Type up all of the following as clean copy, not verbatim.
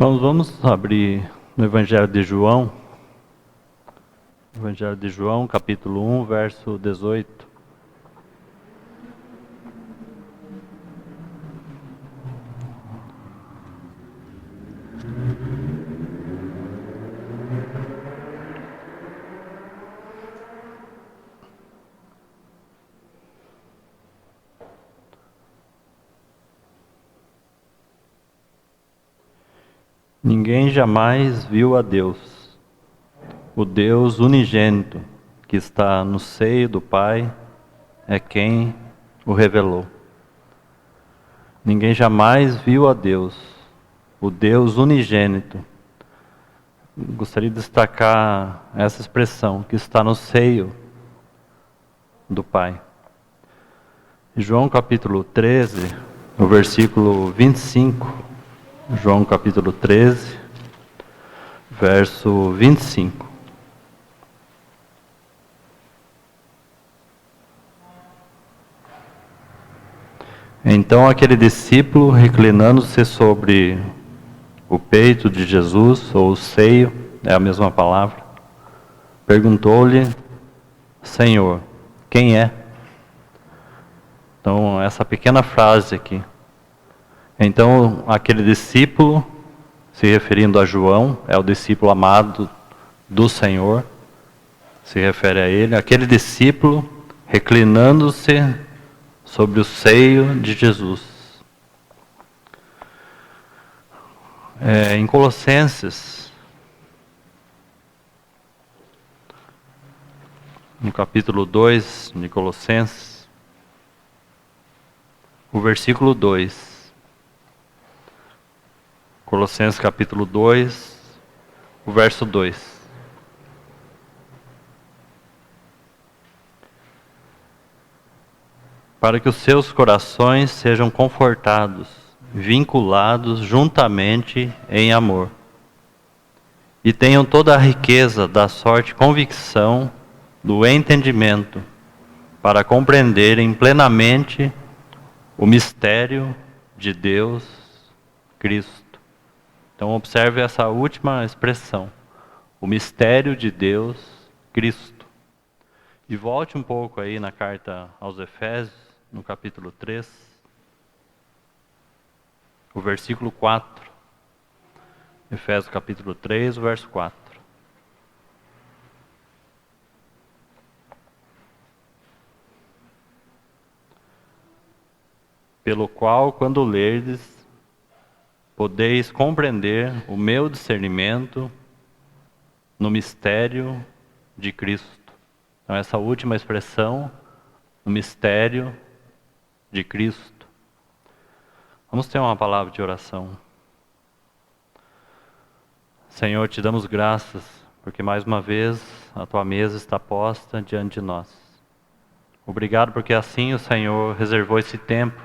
Irmãos, vamos abrir no Evangelho de João. Evangelho de João, capítulo 1, verso 18. Ninguém jamais viu a Deus, o Deus unigênito, que está no seio do Pai, é quem o revelou. Ninguém jamais viu a Deus, o Deus unigênito. Gostaria de destacar essa expressão, que está no seio do Pai. João capítulo 13, no versículo 25. João capítulo 13, verso 25. Então aquele discípulo, reclinando-se sobre o peito de Jesus, ou o seio, é a mesma palavra, perguntou-lhe: Senhor, quem é? Então essa pequena frase aqui. Então aquele discípulo, se referindo a João, é o discípulo amado do Senhor, se refere a ele, aquele discípulo reclinando-se sobre o seio de Jesus. Em Colossenses, no capítulo 2 de Colossenses, o versículo 2. Colossenses capítulo 2, o verso 2. Para que os seus corações sejam confortados, vinculados juntamente em amor, e tenham toda a riqueza da sorte convicção do entendimento, para compreenderem plenamente o mistério de Deus, Cristo. Então observe essa última expressão, o mistério de Deus, Cristo. E volte um pouco aí na carta aos Efésios, no capítulo 3, o versículo 4. Efésios capítulo 3, o verso 4. Pelo qual, quando lerdes, podeis compreender o meu discernimento no mistério de Cristo. Então essa última expressão, no mistério de Cristo. Vamos ter uma palavra de oração. Senhor, te damos graças, porque mais uma vez a tua mesa está posta diante de nós. Obrigado porque assim o Senhor reservou esse tempo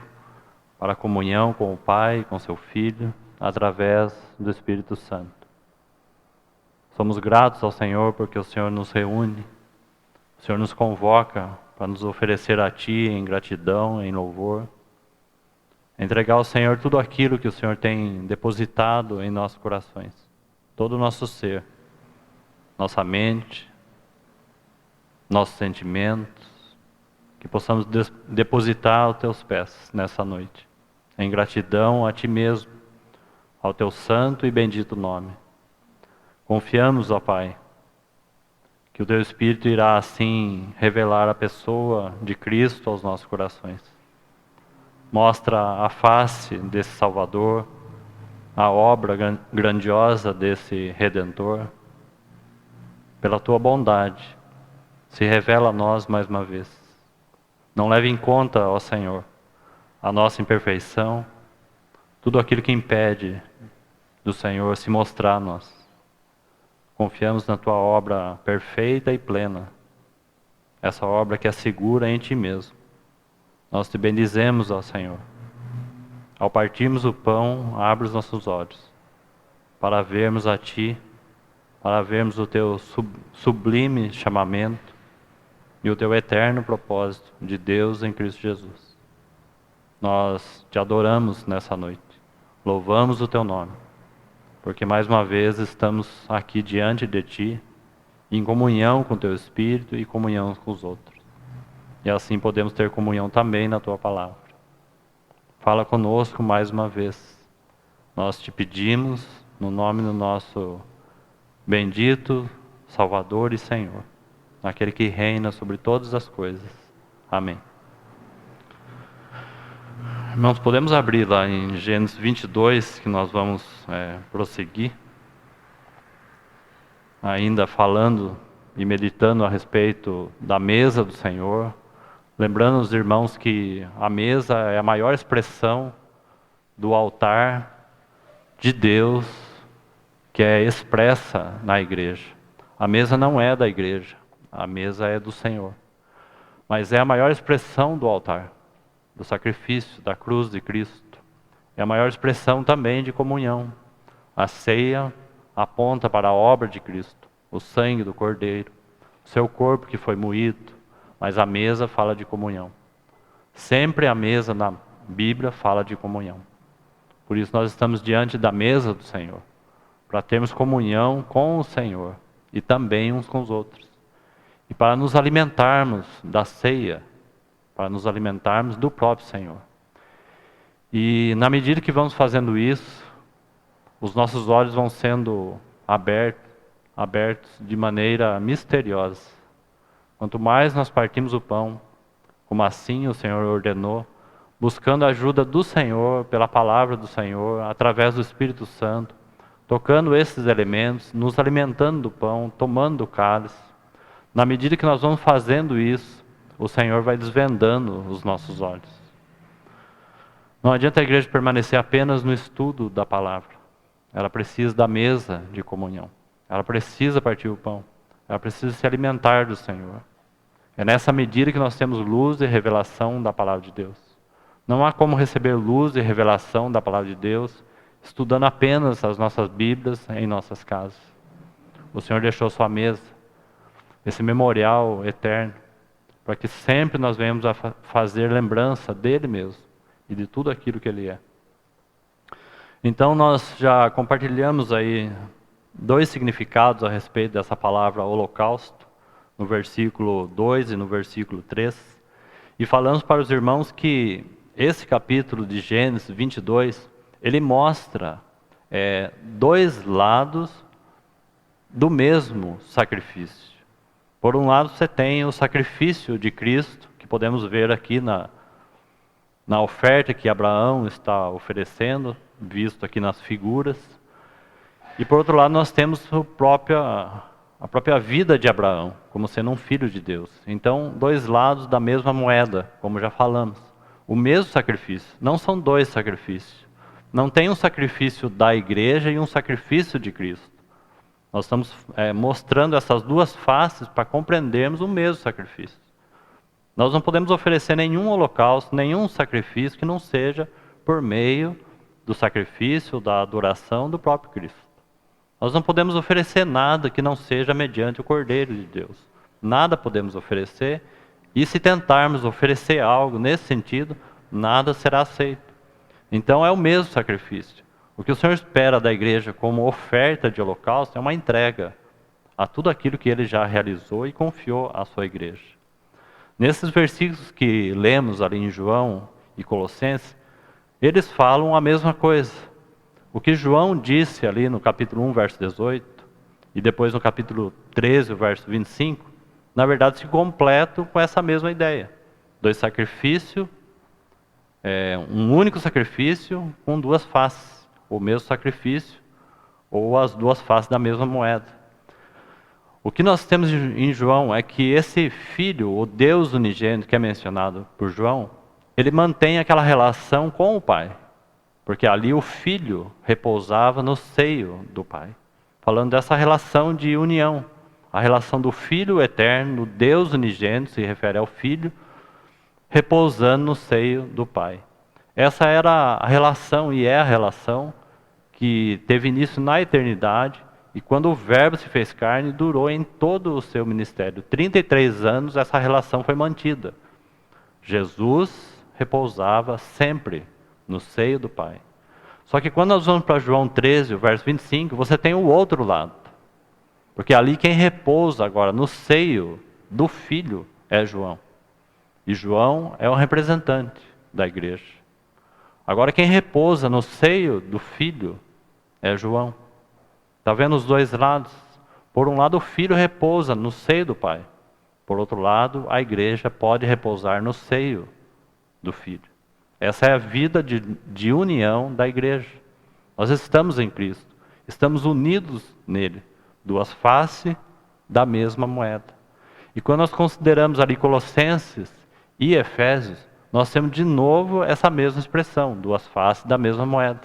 para a comunhão com o Pai, com seu Filho, através do Espírito Santo. Somos gratos ao Senhor porque o Senhor nos reúne, o Senhor nos convoca para nos oferecer a Ti em gratidão, em louvor, entregar ao Senhor tudo aquilo que o Senhor tem depositado em nossos corações, todo o nosso ser, nossa mente, nossos sentimentos, que possamos depositar aos Teus pés nessa noite, em gratidão a Ti mesmo, ao Teu santo e bendito nome. Confiamos, ó Pai, que o Teu Espírito irá assim revelar a pessoa de Cristo aos nossos corações. Mostra a face desse Salvador, a obra grandiosa desse Redentor. Pela Tua bondade, se revela a nós mais uma vez. Não leve em conta, ó Senhor, a nossa imperfeição, tudo aquilo que impede do Senhor se mostrar a nós. Confiamos na Tua obra perfeita e plena, essa obra que é segura em Ti mesmo. Nós Te bendizemos, ó Senhor. Ao partirmos o pão, abre os nossos olhos, para vermos a Ti, para vermos o Teu sublime chamamento e o Teu eterno propósito de Deus em Cristo Jesus. Nós Te adoramos nessa noite, louvamos o Teu nome, porque mais uma vez estamos aqui diante de Ti, em comunhão com o Teu Espírito e comunhão com os outros. E assim podemos ter comunhão também na Tua Palavra. Fala conosco mais uma vez. Nós te pedimos, no nome do nosso bendito Salvador e Senhor, aquele que reina sobre todas as coisas. Amém. Irmãos, podemos abrir lá em Gênesis 22, que nós vamos prosseguir. Ainda falando e meditando a respeito da mesa do Senhor. Lembrando os irmãos que a mesa é a maior expressão do altar de Deus que é expressa na igreja. A mesa não é da igreja, a mesa é do Senhor. Mas é a maior expressão do altar, do sacrifício, da cruz de Cristo. É a maior expressão também de comunhão. A ceia aponta para a obra de Cristo, o sangue do Cordeiro, o seu corpo que foi moído, mas a mesa fala de comunhão. Sempre a mesa na Bíblia fala de comunhão. Por isso nós estamos diante da mesa do Senhor, para termos comunhão com o Senhor e também uns com os outros. E para nos alimentarmos da ceia, para nos alimentarmos do próprio Senhor. E na medida que vamos fazendo isso, os nossos olhos vão sendo abertos de maneira misteriosa. Quanto mais nós partimos o pão, como assim o Senhor ordenou, buscando a ajuda do Senhor, pela palavra do Senhor, através do Espírito Santo, tocando esses elementos, nos alimentando do pão, tomando do cálice. Na medida que nós vamos fazendo isso, o Senhor vai desvendando os nossos olhos. Não adianta a igreja permanecer apenas no estudo da palavra. Ela precisa da mesa de comunhão. Ela precisa partir o pão. Ela precisa se alimentar do Senhor. É nessa medida que nós temos luz e revelação da palavra de Deus. Não há como receber luz e revelação da palavra de Deus estudando apenas as nossas Bíblias em nossas casas. O Senhor deixou sua mesa, esse memorial eterno, para que sempre nós venhamos a fazer lembrança dele mesmo e de tudo aquilo que ele é. Então nós já compartilhamos aí 2 significados a respeito dessa palavra holocausto, no versículo 2 e no versículo 3. E falamos para os irmãos que esse capítulo de Gênesis 22, ele mostra 2 lados do mesmo sacrifício. Por um lado você tem o sacrifício de Cristo, que podemos ver aqui na oferta que Abraão está oferecendo, visto aqui nas figuras. E por outro lado nós temos a própria vida de Abraão, como sendo um filho de Deus. Então, 2 lados da mesma moeda, como já falamos. O mesmo sacrifício, não são 2 sacrifícios. Não tem um sacrifício da igreja e um sacrifício de Cristo. Nós estamos mostrando essas 2 faces para compreendermos o mesmo sacrifício. Nós não podemos oferecer nenhum holocausto, nenhum sacrifício que não seja por meio do sacrifício, da adoração do próprio Cristo. Nós não podemos oferecer nada que não seja mediante o Cordeiro de Deus. Nada podemos oferecer, e se tentarmos oferecer algo nesse sentido, nada será aceito. Então é o mesmo sacrifício. O que o Senhor espera da igreja como oferta de holocausto é uma entrega a tudo aquilo que Ele já realizou e confiou à sua igreja. Nesses versículos que lemos ali em João e Colossenses, eles falam a mesma coisa. O que João disse ali no capítulo 1, verso 18, e depois no capítulo 13, verso 25, na verdade se completam com essa mesma ideia. 2 sacrifícios, um único sacrifício com 2 faces. O mesmo sacrifício ou as 2 faces da mesma moeda. O que nós temos em João é que esse Filho, o Deus unigênito que é mencionado por João, ele mantém aquela relação com o Pai. Porque ali o Filho repousava no seio do Pai. Falando dessa relação de união. A relação do Filho eterno, do Deus unigênito, se refere ao Filho, repousando no seio do Pai. Essa era a relação e é a relação que teve início na eternidade, e quando o Verbo se fez carne, durou em todo o seu ministério. 33 anos essa relação foi mantida. Jesus repousava sempre no seio do Pai. Só que quando nós vamos para João 13, o verso 25, você tem o outro lado. Porque ali quem repousa agora no seio do Filho é João. E João é o representante da igreja. Agora quem repousa no seio do Filho é João. Está vendo os dois lados? Por um lado o Filho repousa no seio do Pai. Por outro lado, a igreja pode repousar no seio do Filho. Essa é a vida de união da igreja. Nós estamos em Cristo. Estamos unidos nele. Duas faces da mesma moeda. E quando nós consideramos ali Colossenses e Efésios, nós temos de novo essa mesma expressão, duas faces da mesma moeda.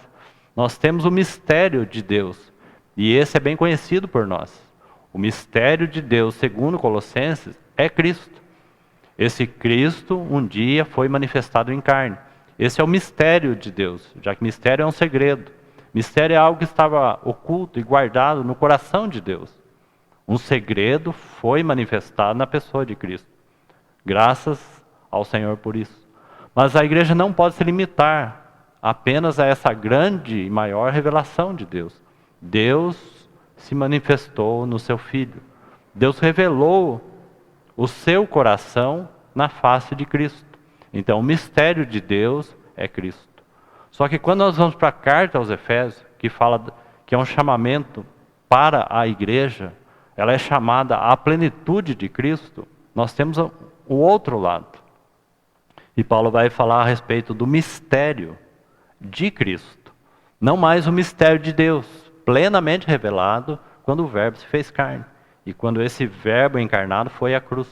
Nós temos o mistério de Deus, e esse é bem conhecido por nós. O mistério de Deus, segundo Colossenses, é Cristo. Esse Cristo um dia foi manifestado em carne. Esse é o mistério de Deus, já que mistério é um segredo. Mistério é algo que estava oculto e guardado no coração de Deus. Um segredo foi manifestado na pessoa de Cristo. Graças ao Senhor por isso. Mas a igreja não pode se limitar apenas a essa grande e maior revelação de Deus. Deus se manifestou no seu Filho. Deus revelou o seu coração na face de Cristo. Então o mistério de Deus é Cristo. Só que quando nós vamos para a carta aos Efésios, que fala que é um chamamento para a igreja, ela é chamada à plenitude de Cristo, nós temos o outro lado. E Paulo vai falar a respeito do mistério de Cristo. Não mais o mistério de Deus, plenamente revelado quando o Verbo se fez carne. E quando esse Verbo encarnado foi à cruz.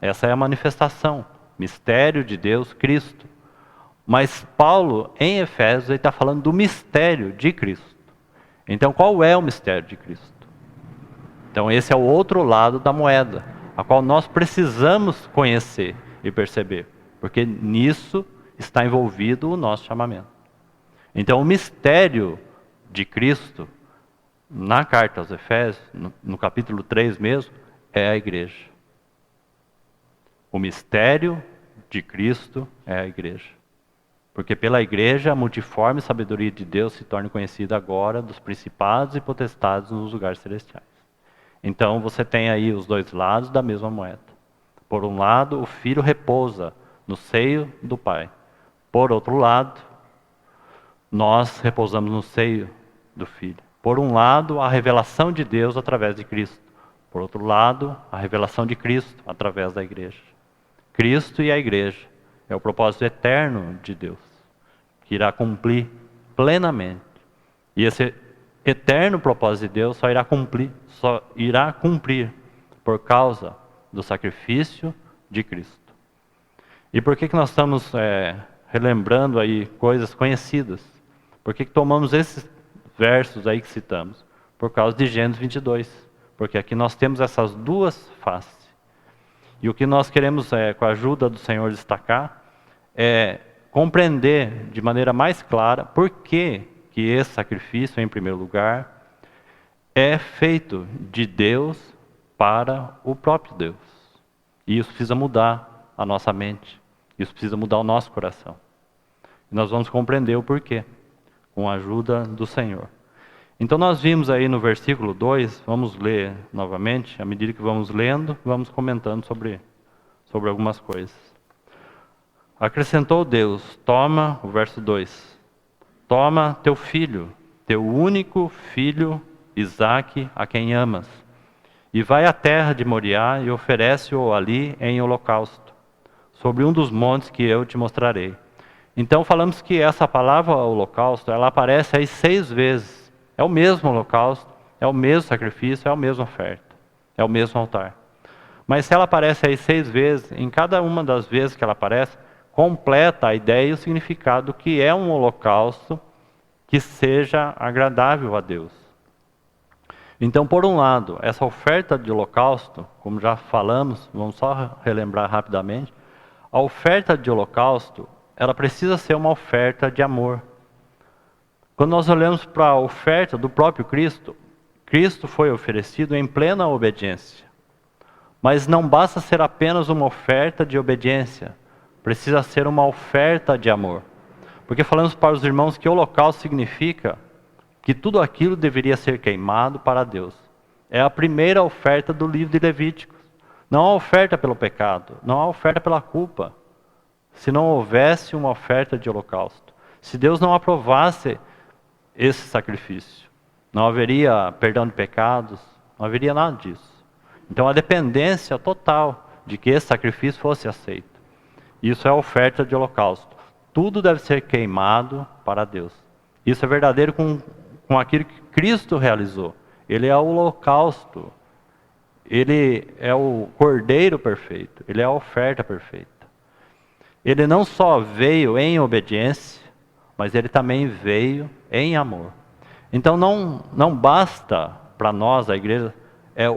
Essa é a manifestação, mistério de Deus, Cristo. Mas Paulo, em Efésios, ele está falando do mistério de Cristo. Então, qual é o mistério de Cristo? Então, esse é o outro lado da moeda, a qual nós precisamos conhecer e perceber, porque nisso está envolvido o nosso chamamento. Então, o mistério de Cristo, na carta aos Efésios, no capítulo 3 mesmo, é a igreja. O mistério de Cristo é a igreja. Porque pela igreja a multiforme sabedoria de Deus se torna conhecida agora dos principados e potestades nos lugares celestiais. Então você tem aí os dois lados da mesma moeda. Por um lado, o Filho repousa no seio do Pai. Por outro lado, nós repousamos no seio do Filho. Por um lado, a revelação de Deus através de Cristo. Por outro lado, a revelação de Cristo através da igreja. Cristo e a igreja é o propósito eterno de Deus, que irá cumprir plenamente. E esse eterno propósito de Deus só irá cumprir por causa do sacrifício de Cristo. E por que nós estamos relembrando aí coisas conhecidas? Por que tomamos esses versos aí que citamos? Por causa de Gênesis 22. Porque aqui nós temos essas duas faces. E o que nós queremos, com a ajuda do Senhor, destacar é compreender de maneira mais clara por que esse sacrifício, em primeiro lugar, é feito de Deus para o próprio Deus. E isso precisa mudar a nossa mente. Isso precisa mudar o nosso coração. E nós vamos compreender o porquê, com a ajuda do Senhor. Então nós vimos aí no versículo 2, vamos ler novamente, à medida que vamos lendo, vamos comentando sobre algumas coisas. Acrescentou Deus, toma, o verso 2, toma teu filho, teu único filho, Isaque, a quem amas, e vai à terra de Moriá e oferece-o ali em holocausto, sobre um dos montes que eu te mostrarei. Então falamos que essa palavra holocausto, ela aparece aí 6 vezes. É o mesmo holocausto, é o mesmo sacrifício, é a mesma oferta, é o mesmo altar. Mas se ela aparece aí 6 vezes, em cada uma das vezes que ela aparece, completa a ideia e o significado que é um holocausto que seja agradável a Deus. Então, por um lado, essa oferta de holocausto, como já falamos, vamos só relembrar rapidamente, a oferta de holocausto, ela precisa ser uma oferta de amor. Quando nós olhamos para a oferta do próprio Cristo, Cristo foi oferecido em plena obediência. Mas não basta ser apenas uma oferta de obediência, precisa ser uma oferta de amor. Porque falamos para os irmãos que holocausto significa que tudo aquilo deveria ser queimado para Deus. É a primeira oferta do livro de Levíticos. Não há oferta pelo pecado, não há oferta pela culpa. Se não houvesse uma oferta de holocausto, se Deus não aprovasse esse sacrifício, não haveria perdão de pecados, não haveria nada disso. Então a dependência total de que esse sacrifício fosse aceito. Isso é a oferta de holocausto. Tudo deve ser queimado para Deus. Isso é verdadeiro com aquilo que Cristo realizou. Ele é o holocausto. Ele é o cordeiro perfeito. Ele é a oferta perfeita. Ele não só veio em obediência, mas ele também veio em amor. Então não basta para nós, a igreja,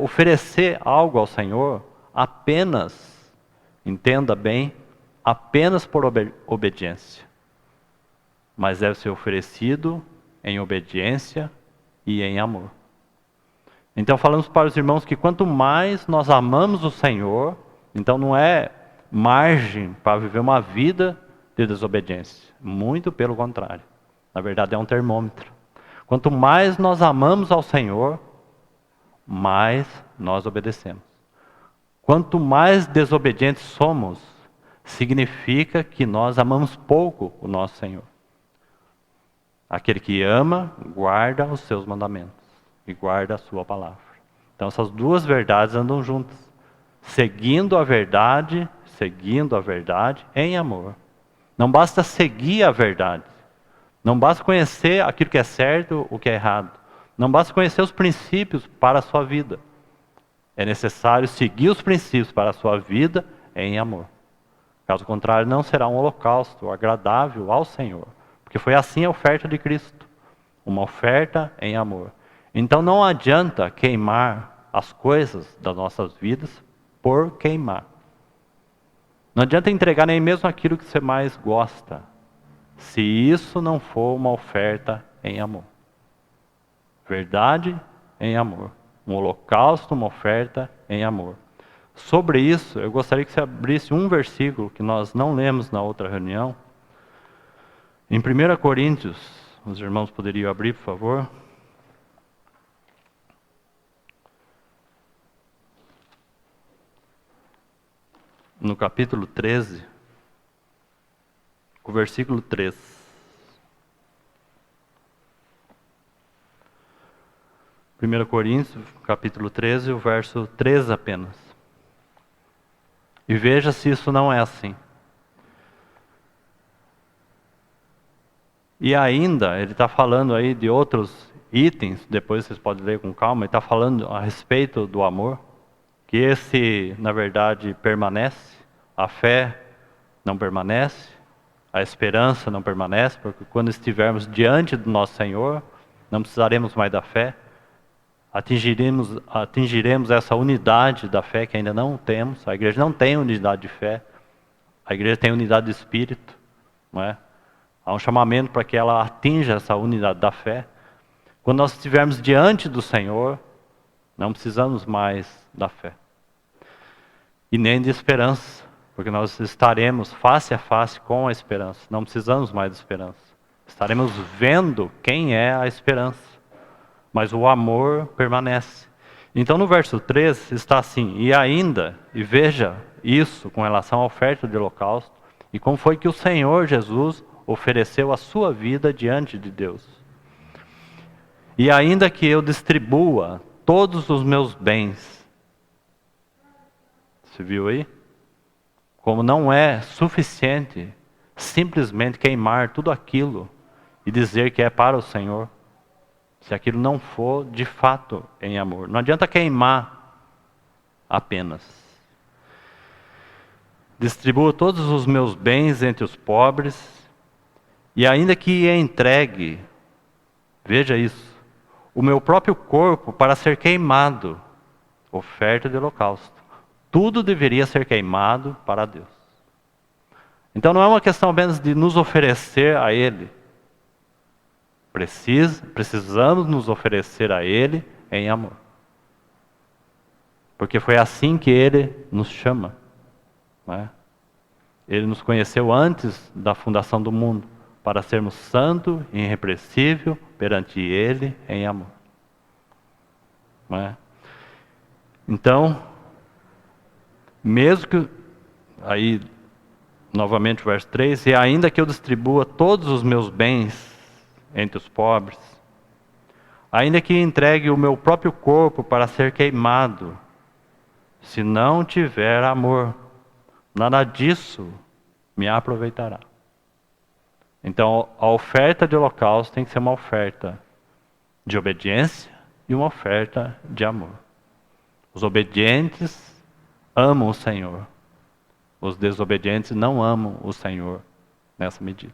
oferecer algo ao Senhor apenas, entenda bem, apenas por obediência. Mas deve ser oferecido em obediência e em amor. Então falamos para os irmãos que quanto mais nós amamos o Senhor, então não é margem para viver uma vida de desobediência. Muito pelo contrário. Na verdade é um termômetro. Quanto mais nós amamos ao Senhor, mais nós obedecemos. Quanto mais desobedientes somos, significa que nós amamos pouco o nosso Senhor. Aquele que ama, guarda os seus mandamentos e guarda a sua palavra. Então essas duas verdades andam juntas. Seguindo a verdade em amor. Não basta seguir a verdade. Não basta conhecer aquilo que é certo, o que é errado. Não basta conhecer os princípios para a sua vida. É necessário seguir os princípios para a sua vida em amor. Caso contrário, não será um holocausto agradável ao Senhor. Porque foi assim a oferta de Cristo. Uma oferta em amor. Então não adianta queimar as coisas das nossas vidas por queimar. Não adianta entregar nem mesmo aquilo que você mais gosta, se isso não for uma oferta em amor. Verdade em amor. Um holocausto, uma oferta em amor. Sobre isso, eu gostaria que você abrisse um versículo que nós não lemos na outra reunião. Em 1 Coríntios, os irmãos poderiam abrir, por favor. No capítulo 13, o versículo 3. 1 Coríntios, capítulo 13, o verso 3 apenas. E veja se isso não é assim. E ainda, ele está falando aí de outros itens, depois vocês podem ler com calma, ele está falando a respeito do amor, que esse, na verdade, permanece, a fé não permanece, a esperança não permanece, porque quando estivermos diante do nosso Senhor, não precisaremos mais da fé, atingiremos essa unidade da fé que ainda não temos. A igreja não tem unidade de fé, a igreja tem unidade de espírito, não é? Há um chamamento para que ela atinja essa unidade da fé. Quando nós estivermos diante do Senhor, não precisamos mais da fé. E nem de esperança, porque nós estaremos face a face com a esperança. Não precisamos mais de esperança. Estaremos vendo quem é a esperança. Mas o amor permanece. Então no verso 3 está assim: e ainda, e veja isso com relação à oferta de holocausto, e como foi que o Senhor Jesus ofereceu a sua vida diante de Deus. E ainda que eu distribua todos os meus bens, você viu aí? Como não é suficiente simplesmente queimar tudo aquilo e dizer que é para o Senhor, se aquilo não for de fato em amor. Não adianta queimar apenas. Distribua todos os meus bens entre os pobres, e ainda que entregue, veja isso, o meu próprio corpo para ser queimado, oferta de holocausto. Tudo deveria ser queimado para Deus. Então não é uma questão apenas de nos oferecer a Ele. Precisamos nos oferecer a Ele em amor. Porque foi assim que Ele nos chama. Não é? Ele nos conheceu antes da fundação do mundo. para sermos santo e irrepreensível perante Ele em amor. Não é? Então, mesmo que, aí novamente o verso 3, e ainda que eu distribua todos os meus bens entre os pobres, ainda que entregue o meu próprio corpo para ser queimado, se não tiver amor, nada disso me aproveitará. Então, a oferta de holocausto tem que ser uma oferta de obediência e uma oferta de amor. Os obedientes amam o Senhor. Os desobedientes não amam o Senhor nessa medida.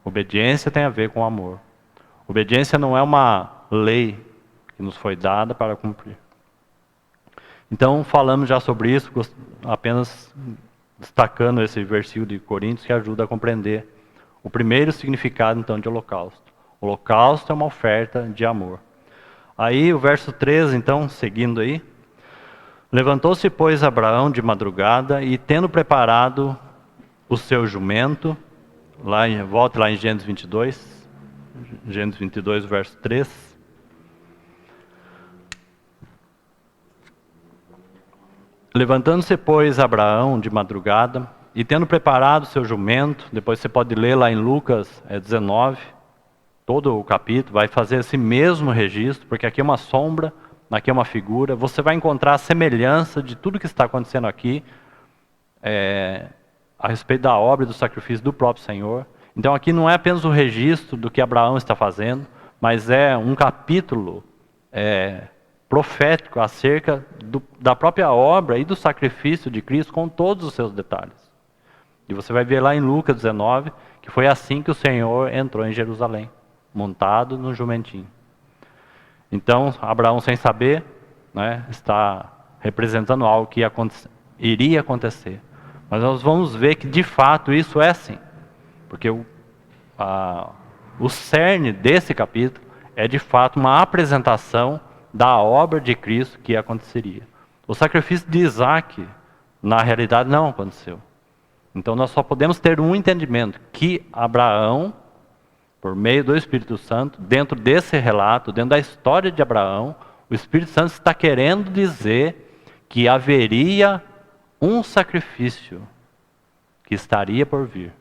Obediência tem a ver com amor. Obediência não é uma lei que nos foi dada para cumprir. Então, falamos já sobre isso, apenas destacando esse versículo de Coríntios que ajuda a compreender o primeiro significado, então, de holocausto. O holocausto é uma oferta de amor. Aí, o verso 13, então, seguindo aí. Levantou-se, pois, Abraão de madrugada e, tendo preparado o seu jumento, volte lá em Gênesis 22, Gênesis 22, verso 3. Levantando-se, pois, Abraão de madrugada e, tendo preparado o seu jumento, depois você pode ler lá em Lucas 19, todo o capítulo, vai fazer esse mesmo registro, porque aqui é uma sombra, aqui é uma figura. Você vai encontrar a semelhança de tudo que está acontecendo aqui a respeito da obra e do sacrifício do próprio Senhor. Então aqui não é apenas o registro do que Abraão está fazendo, mas é um capítulo profético acerca da própria obra e do sacrifício de Cristo com todos os seus detalhes. E você vai ver lá em Lucas 19, que foi assim que o Senhor entrou em Jerusalém, montado no jumentinho. Então, Abraão, sem saber, né, está representando algo que iria acontecer. Mas nós vamos ver que, de fato, isso é assim. Porque o cerne desse capítulo é, de fato, uma apresentação da obra de Cristo que aconteceria. O sacrifício de Isaac, na realidade, não aconteceu. Então, nós só podemos ter um entendimento, que Abraão, por meio do Espírito Santo, dentro desse relato, dentro da história de Abraão, o Espírito Santo está querendo dizer que haveria um sacrifício que estaria por vir,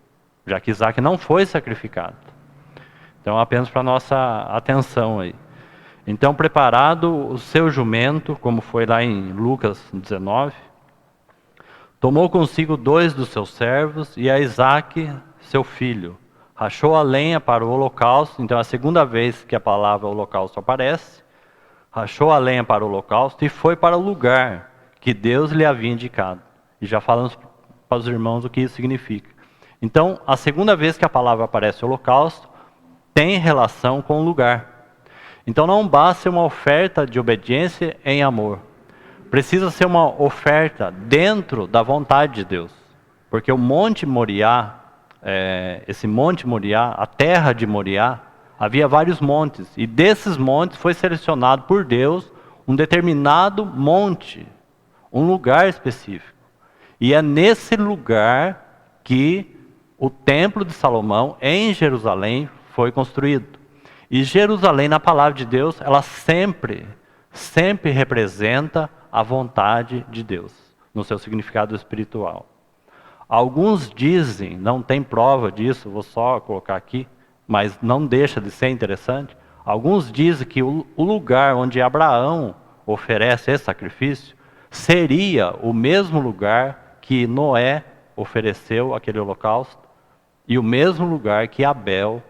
já que Isaac não foi sacrificado. Então, apenas para nossa atenção aí. Então, preparado o seu jumento, como foi lá em Lucas 19, tomou consigo 2 dos seus servos e a Isaac, seu filho. Rachou a lenha para o holocausto, então é a segunda vez que a palavra holocausto aparece. Rachou a lenha para o holocausto e foi para o lugar que Deus lhe havia indicado. E já falamos para os irmãos o que isso significa. Então, a segunda vez que a palavra aparece holocausto, tem relação com o lugar. Então não basta ser uma oferta de obediência em amor. Precisa ser uma oferta dentro da vontade de Deus. Porque o Monte Moriá, esse Monte Moriá, a terra de Moriá, havia vários montes. E desses montes foi selecionado por Deus um determinado monte, um lugar específico. E é nesse lugar que o Templo de Salomão, em Jerusalém, foi construído. E Jerusalém, na palavra de Deus, ela sempre representa a vontade de Deus, no seu significado espiritual. Alguns dizem, não tem prova disso, vou só colocar aqui, mas não deixa de ser interessante. Alguns dizem que o lugar onde Abraão oferece esse sacrifício seria o mesmo lugar que Noé ofereceu aquele holocausto e o mesmo lugar que Abel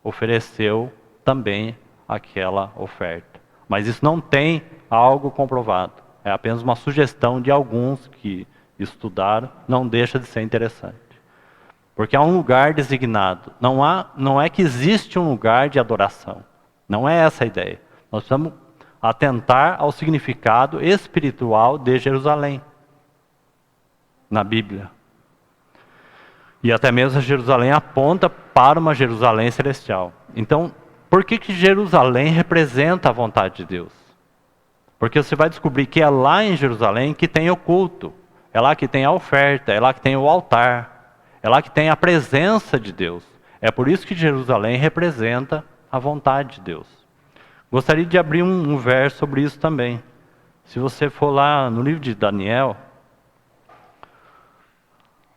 ofereceu também aquela oferta. Mas isso não tem algo comprovado. É apenas uma sugestão de alguns que estudaram, não deixa de ser interessante. Porque há um lugar designado. Não é que existe um lugar de adoração. Não é essa a ideia. Nós precisamos atentar ao significado espiritual de Jerusalém na Bíblia. E até mesmo Jerusalém aponta para uma Jerusalém celestial. Então, por que Jerusalém representa a vontade de Deus? Porque você vai descobrir que é lá em Jerusalém que tem o culto. É lá que tem a oferta, é lá que tem o altar. É lá que tem a presença de Deus. É por isso que Jerusalém representa a vontade de Deus. Gostaria de abrir um verso sobre isso também. Se você for lá no livro de Daniel,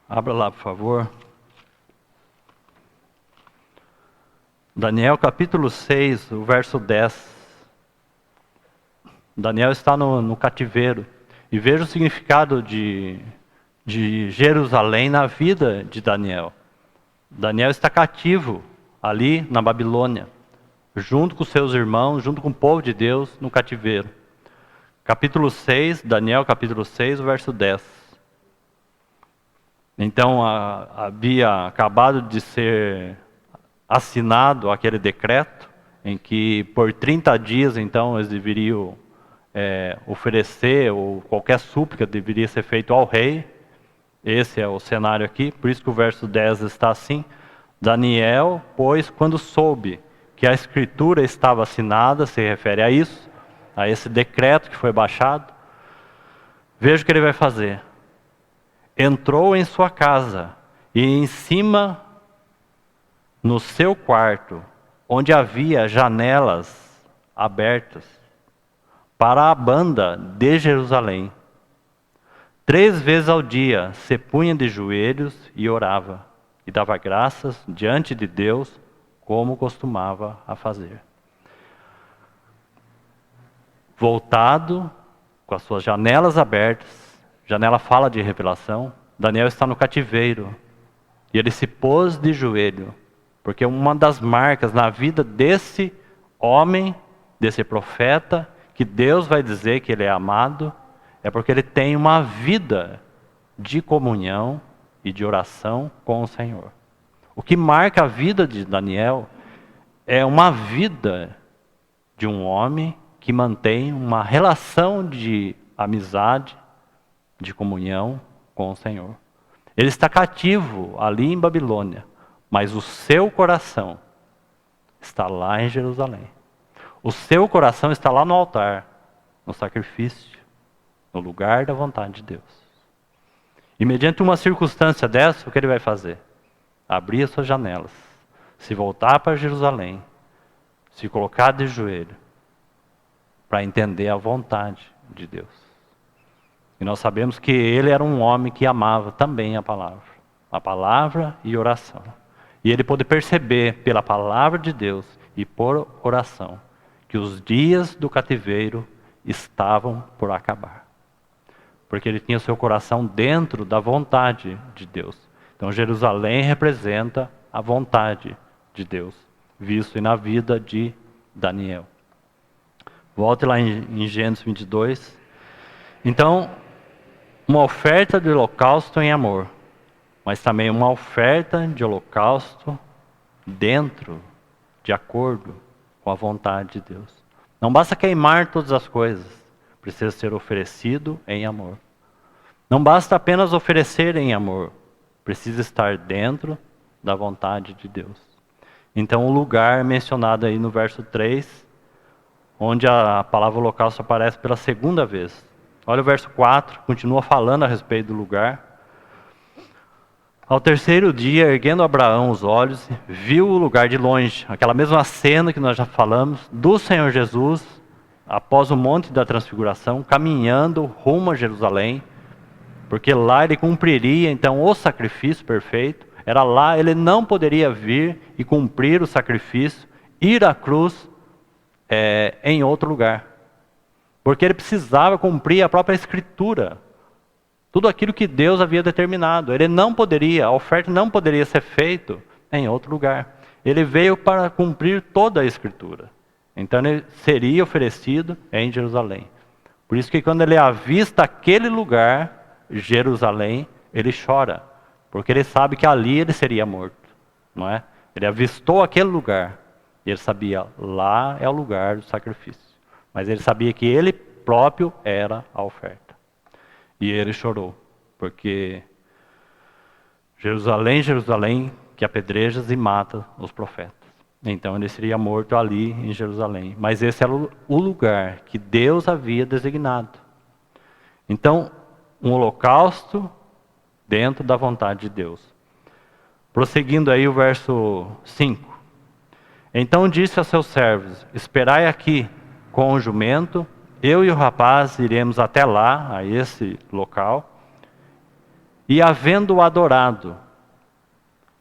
abra lá, por favor. Daniel capítulo 6, o verso 10. Daniel está no cativeiro. E veja o significado de Jerusalém na vida de Daniel. Daniel está cativo ali na Babilônia, junto com seus irmãos, junto com o povo de Deus no cativeiro. Capítulo 6, Daniel capítulo 6, verso 10. Então havia acabado de ser assinado aquele decreto em que por 30 dias então eles deveriam oferecer, ou qualquer súplica deveria ser feito ao rei. Esse é o cenário aqui, por isso que o verso 10 está assim. Daniel, pois, quando soube que a escritura estava assinada, se refere a isso, a esse decreto que foi baixado, veja o que ele vai fazer. Entrou em sua casa e em cima, no seu quarto, onde havia janelas abertas, para a banda de Jerusalém, 3 vezes ao dia se punha de joelhos e orava, e dava graças diante de Deus, como costumava a fazer. Voltado, com as suas janelas abertas, janela fala de revelação, Daniel está no cativeiro, e ele se pôs de joelho, porque uma das marcas na vida desse homem, desse profeta, que Deus vai dizer que ele é amado, é porque ele tem uma vida de comunhão e de oração com o Senhor. O que marca a vida de Daniel é uma vida de um homem que mantém uma relação de amizade, de comunhão com o Senhor. Ele está cativo ali em Babilônia, mas o seu coração está lá em Jerusalém. O seu coração está lá no altar, no sacrifício, no lugar da vontade de Deus. E mediante uma circunstância dessa, o que ele vai fazer? Abrir as suas janelas, se voltar para Jerusalém, se colocar de joelho, para entender a vontade de Deus. E nós sabemos que ele era um homem que amava também a palavra e oração. E ele pôde perceber pela palavra de Deus e por oração, que os dias do cativeiro estavam por acabar. Porque ele tinha seu coração dentro da vontade de Deus. Então Jerusalém representa a vontade de Deus, visto na vida de Daniel. Volte lá em Gênesis 22. Então, uma oferta de holocausto em amor, mas também uma oferta de holocausto dentro, de acordo com a vontade de Deus. Não basta queimar todas as coisas, precisa ser oferecido em amor. Não basta apenas oferecer em amor, precisa estar dentro da vontade de Deus. Então o lugar mencionado aí no verso 3, onde a palavra holocausto aparece pela segunda vez. Olha o verso 4, continua falando a respeito do lugar. Ao terceiro dia, erguendo Abraão os olhos, viu o lugar de longe, aquela mesma cena que nós já falamos, do Senhor Jesus, após o monte da transfiguração, caminhando rumo a Jerusalém, porque lá ele cumpriria então o sacrifício perfeito, era lá, ele não poderia vir e cumprir o sacrifício, ir à cruz em outro lugar, porque ele precisava cumprir a própria Escritura, tudo aquilo que Deus havia determinado. Ele não poderia, a oferta não poderia ser feita em outro lugar. Ele veio para cumprir toda a Escritura. Então ele seria oferecido em Jerusalém. Por isso que quando ele avista aquele lugar, Jerusalém, ele chora. Porque ele sabe que ali ele seria morto. Não é? Ele avistou aquele lugar. E ele sabia, lá é o lugar do sacrifício. Mas ele sabia que ele próprio era a oferta. E ele chorou, porque Jerusalém, Jerusalém, que apedrejas e mata os profetas. Então ele seria morto ali em Jerusalém. Mas esse era o lugar que Deus havia designado. Então, um holocausto dentro da vontade de Deus. Prosseguindo aí o verso 5. Então disse a seus servos: esperai aqui com o jumento, eu e o rapaz iremos até lá, a esse local, e havendo-o adorado,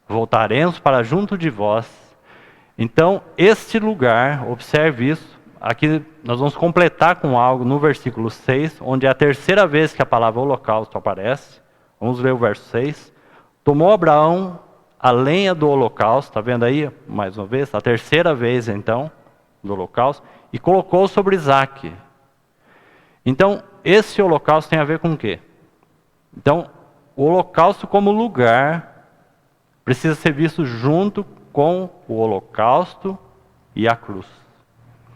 voltaremos para junto de vós. Então, este lugar, observe isso, aqui nós vamos completar com algo no versículo 6, onde é a terceira vez que a palavra holocausto aparece. Vamos ler o verso 6. Tomou Abraão a lenha do holocausto, está vendo aí, mais uma vez, a terceira vez então, do holocausto, e colocou sobre Isaque. Então, esse holocausto tem a ver com o quê? Então, o holocausto como lugar precisa ser visto junto com o holocausto e a cruz.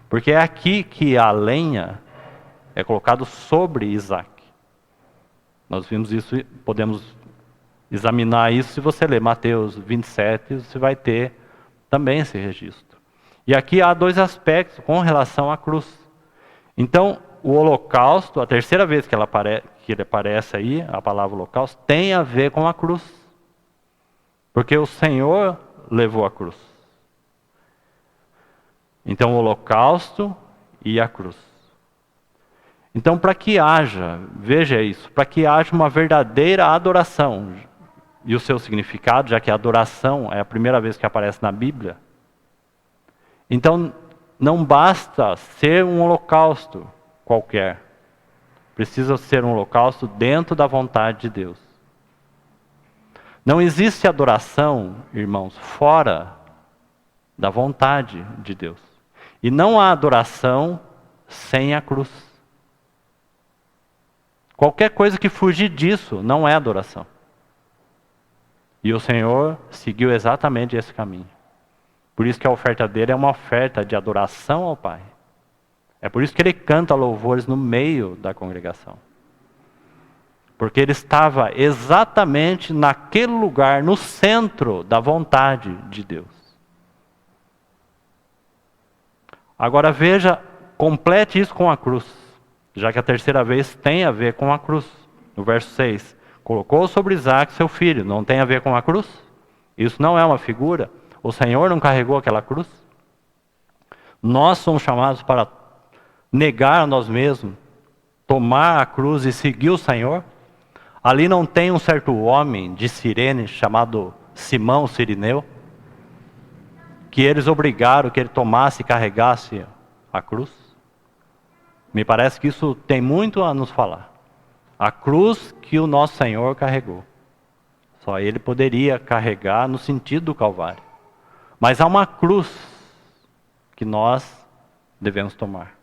Porque é aqui que a lenha é colocada sobre Isaque. Nós vimos isso, podemos examinar isso se você ler Mateus 27, você vai ter também esse registro. E aqui há dois aspectos com relação à cruz. Então, o holocausto, a terceira vez que ele aparece aí, a palavra holocausto, tem a ver com a cruz. Porque o Senhor levou a cruz. Então, o holocausto e a cruz. Então, para que haja, veja isso, para que haja uma verdadeira adoração, e o seu significado, já que a adoração é a primeira vez que aparece na Bíblia, então não basta ser um holocausto qualquer. Precisa ser um holocausto dentro da vontade de Deus. Não existe adoração, irmãos, fora da vontade de Deus. E não há adoração sem a cruz. Qualquer coisa que fugir disso não é adoração. E o Senhor seguiu exatamente esse caminho. Por isso que a oferta dele é uma oferta de adoração ao Pai. É por isso que ele canta louvores no meio da congregação. Porque ele estava exatamente naquele lugar, no centro da vontade de Deus. Agora veja, complete isso com a cruz. Já que a terceira vez tem a ver com a cruz. No verso 6. Colocou sobre Isaque seu filho. Não tem a ver com a cruz? Isso não é uma figura? O Senhor não carregou aquela cruz? Nós somos chamados para negar a nós mesmos, tomar a cruz e seguir o Senhor? Ali não tem um certo homem de Cirene chamado Simão Cirineu, que eles obrigaram que ele tomasse e carregasse a cruz? Me parece que isso tem muito a nos falar. A cruz que o nosso Senhor carregou. Só ele poderia carregar no sentido do Calvário. Mas há uma cruz que nós devemos tomar.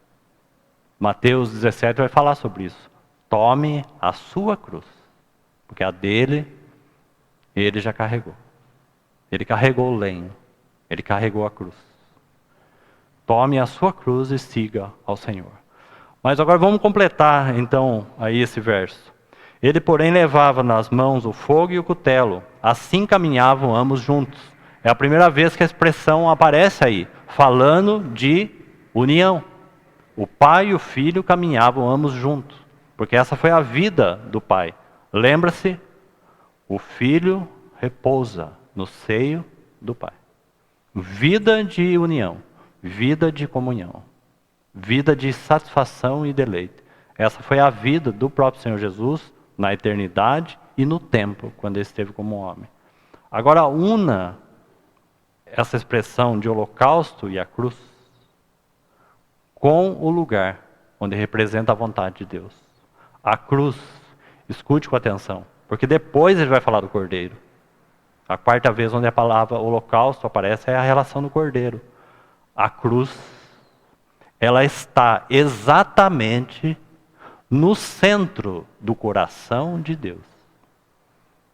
Mateus 17 vai falar sobre isso. Tome a sua cruz. Porque a dele, ele já carregou. Ele carregou o lenho. Ele carregou a cruz. Tome a sua cruz e siga ao Senhor. Mas agora vamos completar então aí esse verso. Ele, porém, levava nas mãos o fogo e o cutelo. Assim caminhavam ambos juntos. É a primeira vez que a expressão aparece aí, falando de união. O pai e o filho caminhavam ambos juntos. Porque essa foi a vida do pai. Lembra-se? O filho repousa no seio do pai. Vida de união. Vida de comunhão. Vida de satisfação e deleite. Essa foi a vida do próprio Senhor Jesus na eternidade e no tempo, quando ele esteve como homem. Agora una essa expressão de holocausto e a cruz com o lugar onde representa a vontade de Deus. A cruz, escute com atenção, porque depois ele vai falar do cordeiro. A quarta vez onde a palavra holocausto aparece é a relação do cordeiro. A cruz, ela está exatamente no centro do coração de Deus.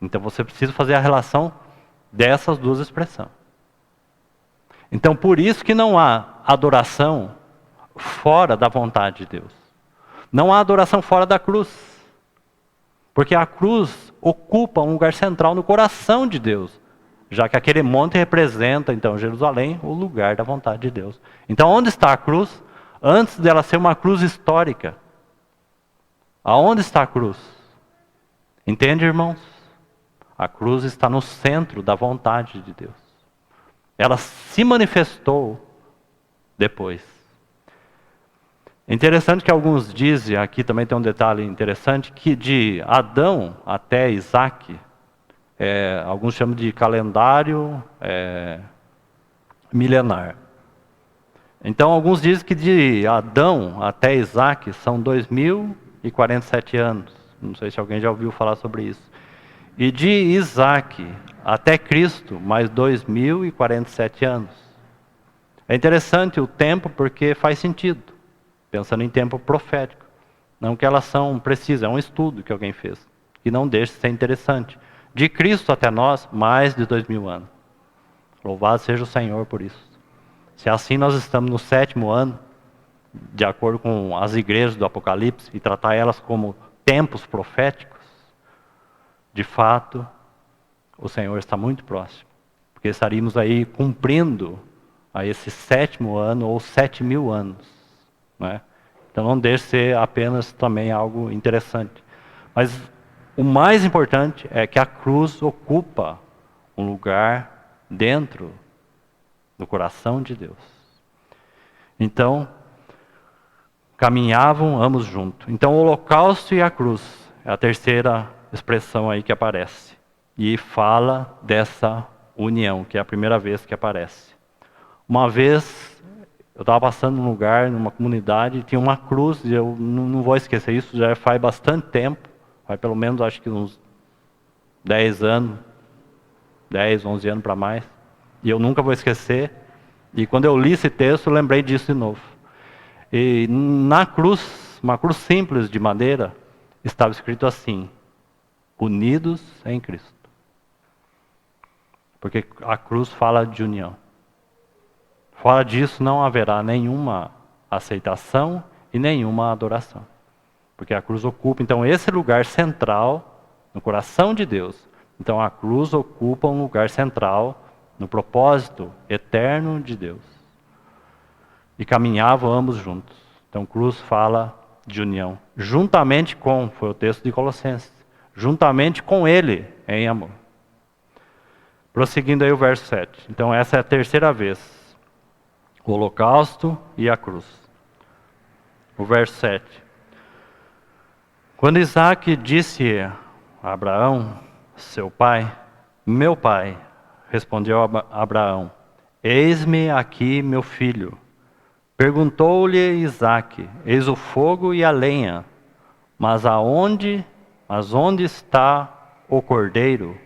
Então você precisa fazer a relação dessas duas expressões. Então por isso que não há adoração fora da vontade de Deus. Não há adoração fora da cruz. Porque a cruz ocupa um lugar central no coração de Deus. Já que aquele monte representa, então, Jerusalém, o lugar da vontade de Deus. Então onde está a cruz? Antes dela ser uma cruz histórica. Aonde está a cruz? Entende, irmãos? A cruz está no centro da vontade de Deus. Ela se manifestou depois. É interessante que alguns dizem, aqui também tem um detalhe interessante, que de Adão até Isaac, alguns chamam de calendário milenar. Então alguns dizem que de Adão até Isaac são 2047 anos. Não sei se alguém já ouviu falar sobre isso. E de Isaac até Cristo, mais 2047 anos. É interessante o tempo porque faz sentido, pensando em tempo profético. Não que elas são precisas, é um estudo que alguém fez, que não deixa de ser interessante. De Cristo até nós, mais de 2000 anos. Louvado seja o Senhor por isso. Se assim nós estamos no 7º ano, de acordo com as igrejas do Apocalipse, e tratar elas como tempos proféticos, de fato, o Senhor está muito próximo. Porque estaríamos aí cumprindo a esse 7º ano ou 7.000 anos. Né? Então não deixe de ser apenas também algo interessante. Mas o mais importante é que a cruz ocupa um lugar dentro do coração de Deus. Então, caminhavam ambos juntos. Então o holocausto e a cruz é a terceira expressão aí que aparece. E fala dessa união, que é a primeira vez que aparece. Uma vez, eu estava passando num lugar, numa comunidade, tinha uma cruz, e eu não vou esquecer isso, já faz bastante tempo, faz pelo menos acho que uns 10 anos, 10, 11 anos para mais, e eu nunca vou esquecer, e quando eu li esse texto, eu lembrei disso de novo. E na cruz, uma cruz simples de madeira, estava escrito assim: unidos em Cristo. Porque a cruz fala de união. Fora disso não haverá nenhuma aceitação e nenhuma adoração. Porque a cruz ocupa, então, esse lugar central no coração de Deus. Então a cruz ocupa um lugar central no propósito eterno de Deus. E caminhavam ambos juntos. Então cruz fala de união. Juntamente com, foi o texto de Colossenses, juntamente com Ele em amor. Prosseguindo aí o verso 7. Então essa é a terceira vez. O holocausto e a cruz. O verso 7. Quando Isaac disse a Abraão, seu pai, meu pai, respondeu Abraão, eis-me aqui meu filho. Perguntou-lhe Isaac, eis o fogo e a lenha, mas onde está o cordeiro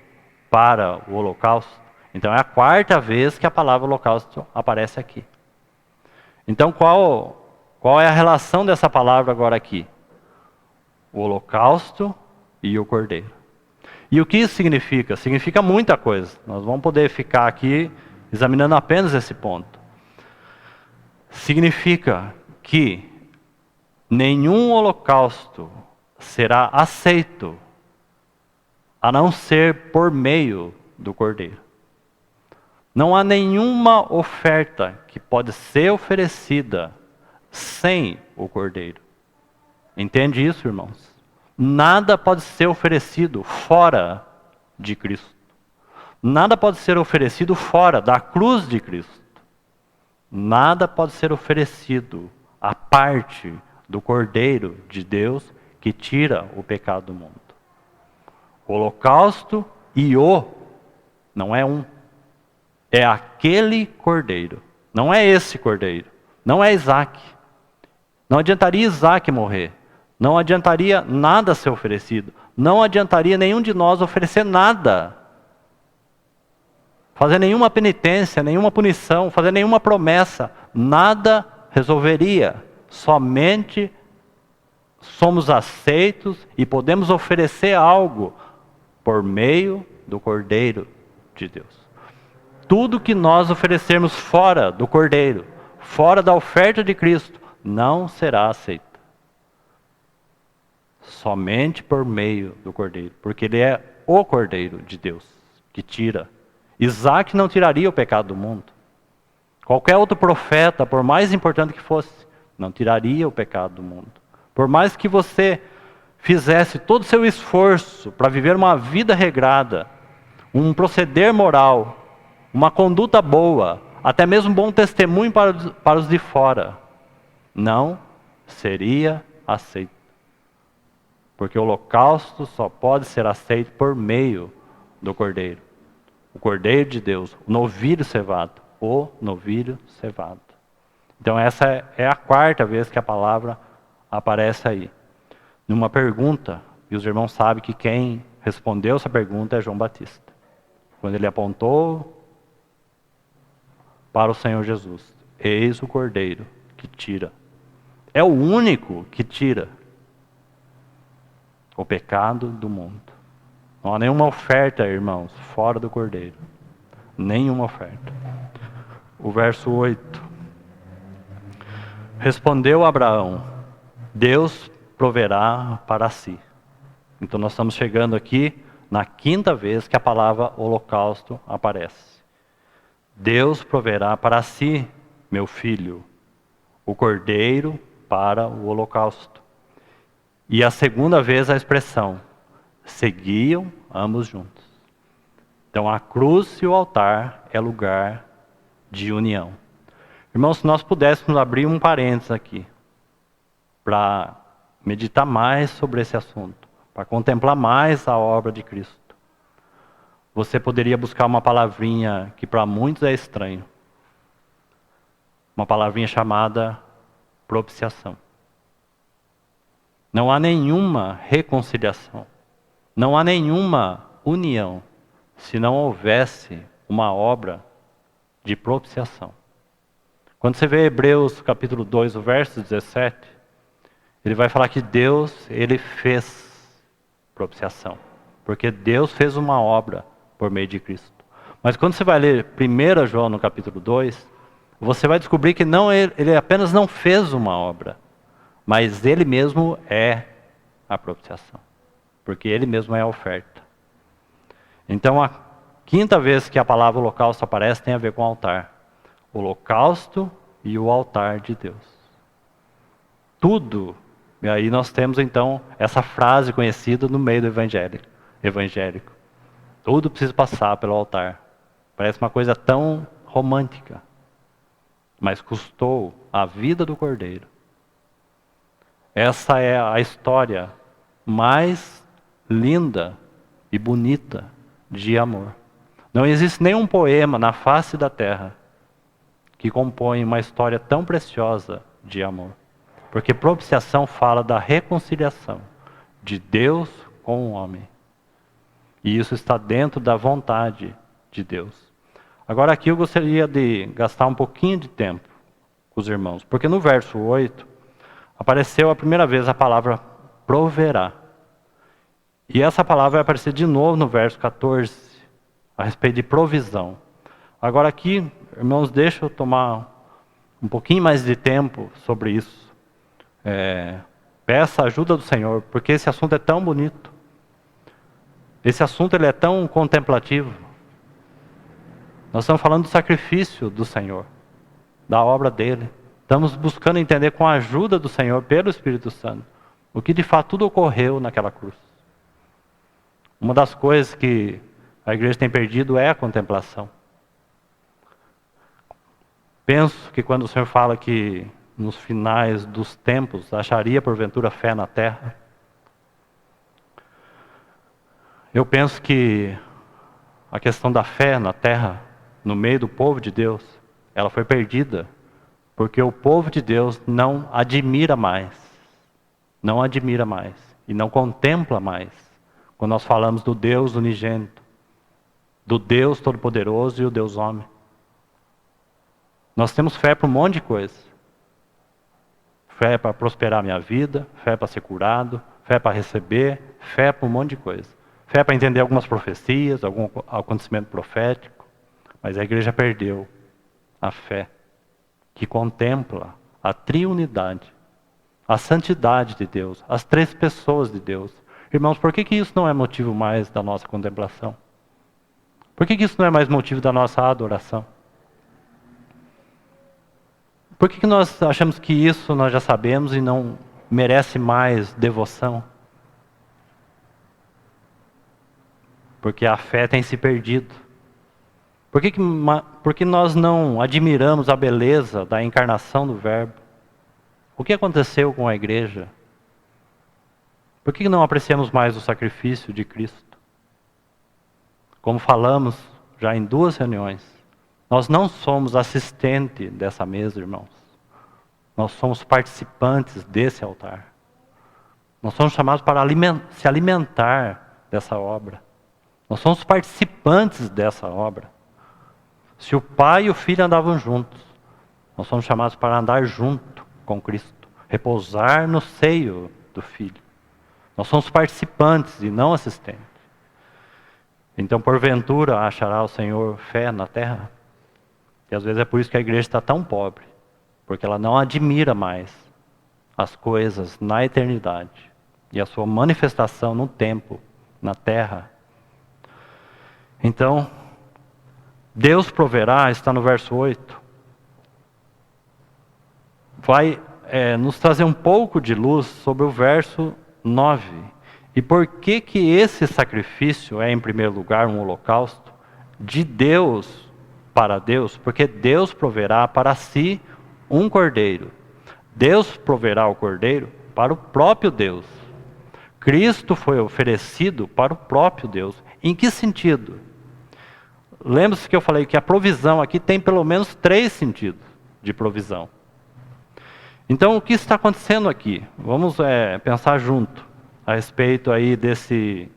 para o holocausto? Então é a quarta vez que a palavra holocausto aparece aqui. Então qual é a relação dessa palavra agora aqui? O holocausto e o cordeiro. E o que isso significa? Significa muita coisa. Nós vamos poder ficar aqui examinando apenas esse ponto. Significa que nenhum holocausto será aceito a não ser por meio do cordeiro. Não há nenhuma oferta que pode ser oferecida sem o cordeiro. Entende isso, irmãos? Nada pode ser oferecido fora de Cristo. Nada pode ser oferecido fora da cruz de Cristo. Nada pode ser oferecido à parte do Cordeiro de Deus que tira o pecado do mundo. O holocausto e não é um. É aquele Cordeiro. Não é esse Cordeiro. Não é Isaac. Não adiantaria Isaac morrer. Não adiantaria nada ser oferecido. Não adiantaria nenhum de nós oferecer nada. Fazer nenhuma penitência, nenhuma punição, fazer nenhuma promessa. Nada resolveria. Somente somos aceitos e podemos oferecer algo por meio do Cordeiro de Deus. Tudo que nós oferecermos fora do Cordeiro, fora da oferta de Cristo, não será aceito. Somente por meio do Cordeiro, porque Ele é o Cordeiro de Deus, que tira. Isaac não tiraria o pecado do mundo. Qualquer outro profeta, por mais importante que fosse, não tiraria o pecado do mundo. Por mais que você fizesse todo o seu esforço para viver uma vida regrada, um proceder moral, uma conduta boa, até mesmo um bom testemunho para os de fora, não seria aceito. Porque o holocausto só pode ser aceito por meio do Cordeiro. O Cordeiro de Deus, o novilho cevado. O novilho cevado. Então essa é a quarta vez que a palavra aparece aí. Numa pergunta, e os irmãos sabem que quem respondeu essa pergunta é João Batista. Quando ele apontou para o Senhor Jesus. Eis o Cordeiro que tira. É o único que tira o pecado do mundo. Não há nenhuma oferta, irmãos, fora do Cordeiro. Nenhuma oferta. O verso 8. Respondeu Abraão, Deus proverá para si. Então nós estamos chegando aqui na quinta vez que a palavra holocausto aparece. Deus proverá para si, meu filho, o cordeiro para o holocausto. E a segunda vez a expressão, seguiam ambos juntos. Então a cruz e o altar é lugar de união. Irmãos, se nós pudéssemos abrir um parênteses aqui, para meditar mais sobre esse assunto, para contemplar mais a obra de Cristo, você poderia buscar uma palavrinha que para muitos é estranho. Uma palavrinha chamada propiciação. Não há nenhuma reconciliação. Não há nenhuma união se não houvesse uma obra de propiciação. Quando você vê Hebreus capítulo 2, o verso 17, ele vai falar que Deus, ele fez propiciação. Porque Deus fez uma obra por meio de Cristo. Mas quando você vai ler 1 João no capítulo 2, você vai descobrir que não, ele apenas não fez uma obra, mas ele mesmo é a propiciação. Porque ele mesmo é a oferta. Então a quinta vez que a palavra holocausto aparece tem a ver com o altar. O holocausto e o altar de Deus. Tudo. E aí nós temos então essa frase conhecida no meio do evangélico. Tudo precisa passar pelo altar. Parece uma coisa tão romântica. Mas custou a vida do Cordeiro. Essa é a história mais linda e bonita de amor. Não existe nenhum poema na face da terra que compõe uma história tão preciosa de amor. Porque propiciação fala da reconciliação de Deus com o homem. E isso está dentro da vontade de Deus. Agora aqui eu gostaria de gastar um pouquinho de tempo com os irmãos. Porque no verso 8, apareceu a primeira vez a palavra proverá. E essa palavra vai aparecer de novo no verso 14, a respeito de provisão. Agora aqui, irmãos, deixa eu tomar um pouquinho mais de tempo sobre isso. Peça a ajuda do Senhor, porque esse assunto é tão bonito. Esse assunto ele é tão contemplativo. Nós estamos falando do sacrifício do Senhor, da obra dele. Estamos buscando entender com a ajuda do Senhor, pelo Espírito Santo, o que de fato tudo ocorreu naquela cruz. Uma das coisas que a igreja tem perdido é a contemplação. Penso que quando o Senhor fala que nos finais dos tempos acharia porventura fé na terra, eu penso que a questão da fé na terra, no meio do povo de Deus, ela foi perdida, porque o povo de Deus não admira mais, e não contempla mais, quando nós falamos do Deus unigênito, do Deus Todo-Poderoso e o Deus Homem. Nós temos fé para um monte de coisa. Fé para prosperar a minha vida, fé para ser curado, fé para receber, fé para um monte de coisa. Fé para entender algumas profecias, algum acontecimento profético. Mas a igreja perdeu a fé que contempla a triunidade, a santidade de Deus, as três pessoas de Deus. Irmãos, por que isso não é motivo mais da nossa contemplação? Por que isso não é mais motivo da nossa adoração? Por que nós achamos que isso nós já sabemos e não merece mais devoção? porque a fé tem se perdido. Por que nós não admiramos a beleza da encarnação do Verbo? O que aconteceu com a igreja? Por que não apreciamos mais o sacrifício de Cristo? Como falamos já em 2 reuniões, nós não somos assistente dessa mesa, irmãos. Nós somos participantes desse altar. Nós somos chamados para se alimentar dessa obra. Nós somos participantes dessa obra. Se o Pai e o Filho andavam juntos, nós somos chamados para andar junto com Cristo, repousar no seio do Filho. Nós somos participantes e não assistentes. Então, porventura, achará o Senhor fé na terra? E às vezes é por isso que a igreja está tão pobre, porque ela não admira mais as coisas na eternidade e a sua manifestação no tempo, na terra. Então, Deus proverá, está no verso 8, vai nos trazer um pouco de luz sobre o verso 9. E por que que esse sacrifício é, em primeiro lugar, um holocausto? De Deus para Deus, porque Deus proverá para si um cordeiro. Deus proverá o cordeiro para o próprio Deus. Cristo foi oferecido para o próprio Deus. Em que sentido? Lembre-se que eu falei que a provisão aqui tem pelo menos 3 sentidos de provisão. Então, o que está acontecendo aqui? Vamos pensar junto a respeito aí desse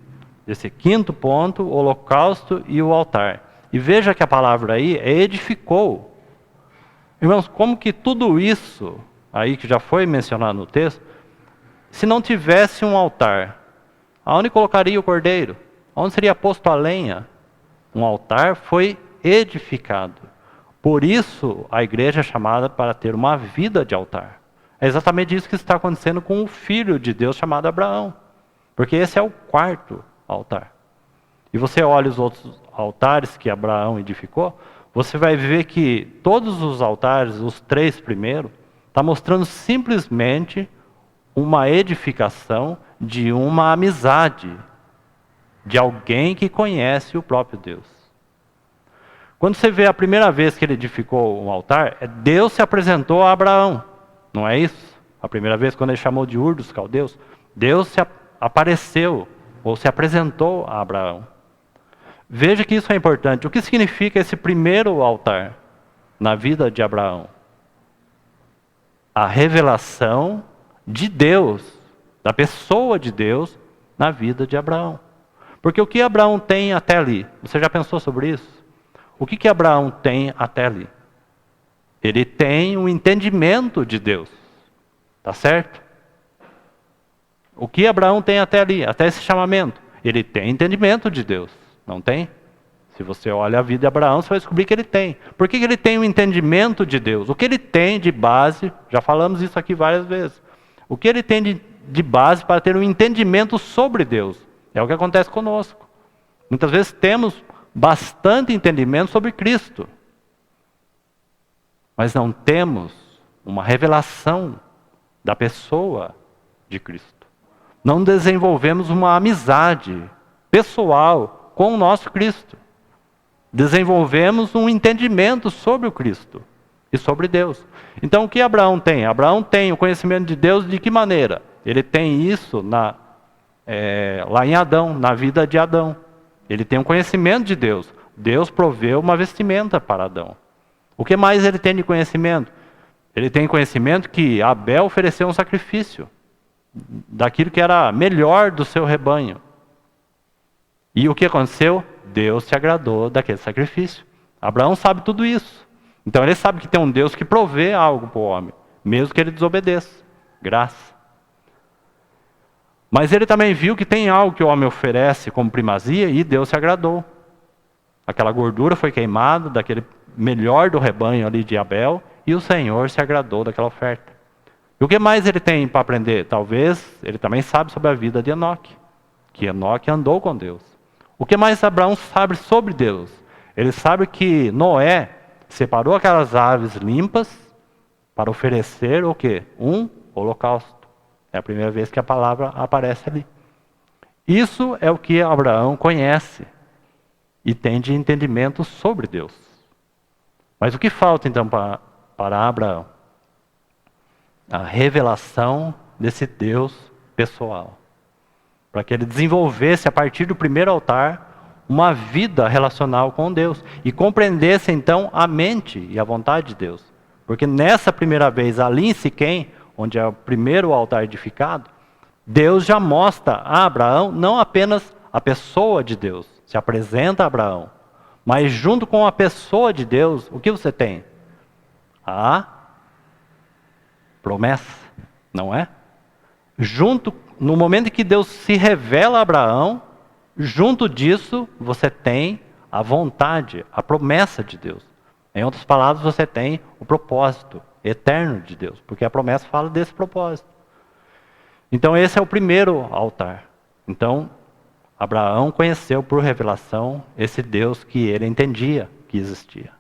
5º ponto, o holocausto e o altar. E veja que a palavra aí é edificou. Irmãos, como que tudo isso aí que já foi mencionado no texto, se não tivesse um altar, aonde colocaria o cordeiro? Onde seria posto a lenha? Um altar foi edificado. Por isso a igreja é chamada para ter uma vida de altar. É exatamente isso que está acontecendo com o Filho de Deus chamado Abraão. Porque esse é o 4º altar. E você olha os outros altares que Abraão edificou, você vai ver que todos os altares, os 3 primeiros, está mostrando simplesmente uma edificação de uma amizade, de alguém que conhece o próprio Deus. Quando você vê a primeira vez que ele edificou um altar, Deus se apresentou a Abraão. Não é isso? A primeira vez quando ele chamou de Ur dos Caldeus, Deus se apareceu, ou se apresentou a Abraão. Veja que isso é importante. O que significa esse primeiro altar na vida de Abraão? A revelação de Deus, da pessoa de Deus, na vida de Abraão. Porque o que Abraão tem até ali? Você já pensou sobre isso? O que Abraão tem até ali? Ele tem um entendimento de Deus. Tá certo? O que Abraão tem até ali, até esse chamamento? Ele tem entendimento de Deus. Não tem? Se você olha a vida de Abraão, você vai descobrir que ele tem. Por que ele tem um entendimento de Deus? O que ele tem de base, já falamos isso aqui várias vezes. O que ele tem de base para ter um entendimento sobre Deus? É o que acontece conosco. Muitas vezes temos bastante entendimento sobre Cristo, mas não temos uma revelação da pessoa de Cristo. Não desenvolvemos uma amizade pessoal com o nosso Cristo. Desenvolvemos um entendimento sobre o Cristo e sobre Deus. Então o que Abraão tem? Abraão tem o conhecimento de Deus de que maneira? Ele tem isso lá em Adão, na vida de Adão. Ele tem um conhecimento de Deus. Deus proveu uma vestimenta para Adão. O que mais ele tem de conhecimento? Ele tem conhecimento que Abel ofereceu um sacrifício daquilo que era melhor do seu rebanho. E o que aconteceu? Deus se agradou daquele sacrifício. Abraão sabe tudo isso. Então ele sabe que tem um Deus que provê algo para o homem, mesmo que ele desobedeça. Graça. Mas ele também viu que tem algo que o homem oferece como primazia e Deus se agradou. Aquela gordura foi queimada daquele melhor do rebanho ali de Abel e o Senhor se agradou daquela oferta. E o que mais ele tem para aprender? Talvez ele também sabe sobre a vida de Enoque, que Enoque andou com Deus. O que mais Abraão sabe sobre Deus? Ele sabe que Noé separou aquelas aves limpas para oferecer o quê? Um holocausto. É a primeira vez que a palavra aparece ali. Isso é o que Abraão conhece e tem de entendimento sobre Deus. Mas o que falta então para Abraão? A revelação desse Deus pessoal. Para que ele desenvolvesse a partir do primeiro altar uma vida relacional com Deus. E compreendesse então a mente e a vontade de Deus. Porque nessa primeira vez ali em Siquém, onde é o primeiro altar edificado, Deus já mostra a Abraão não apenas a pessoa de Deus, se apresenta a Abraão, mas junto com a pessoa de Deus, o que você tem? A promessa, não é? No momento em que Deus se revela a Abraão, junto disso você tem a vontade, a promessa de Deus. Em outras palavras, você tem o propósito eterno de Deus, porque a promessa fala desse propósito. Então esse é o primeiro altar. Então Abraão conheceu por revelação esse Deus que ele entendia que existia.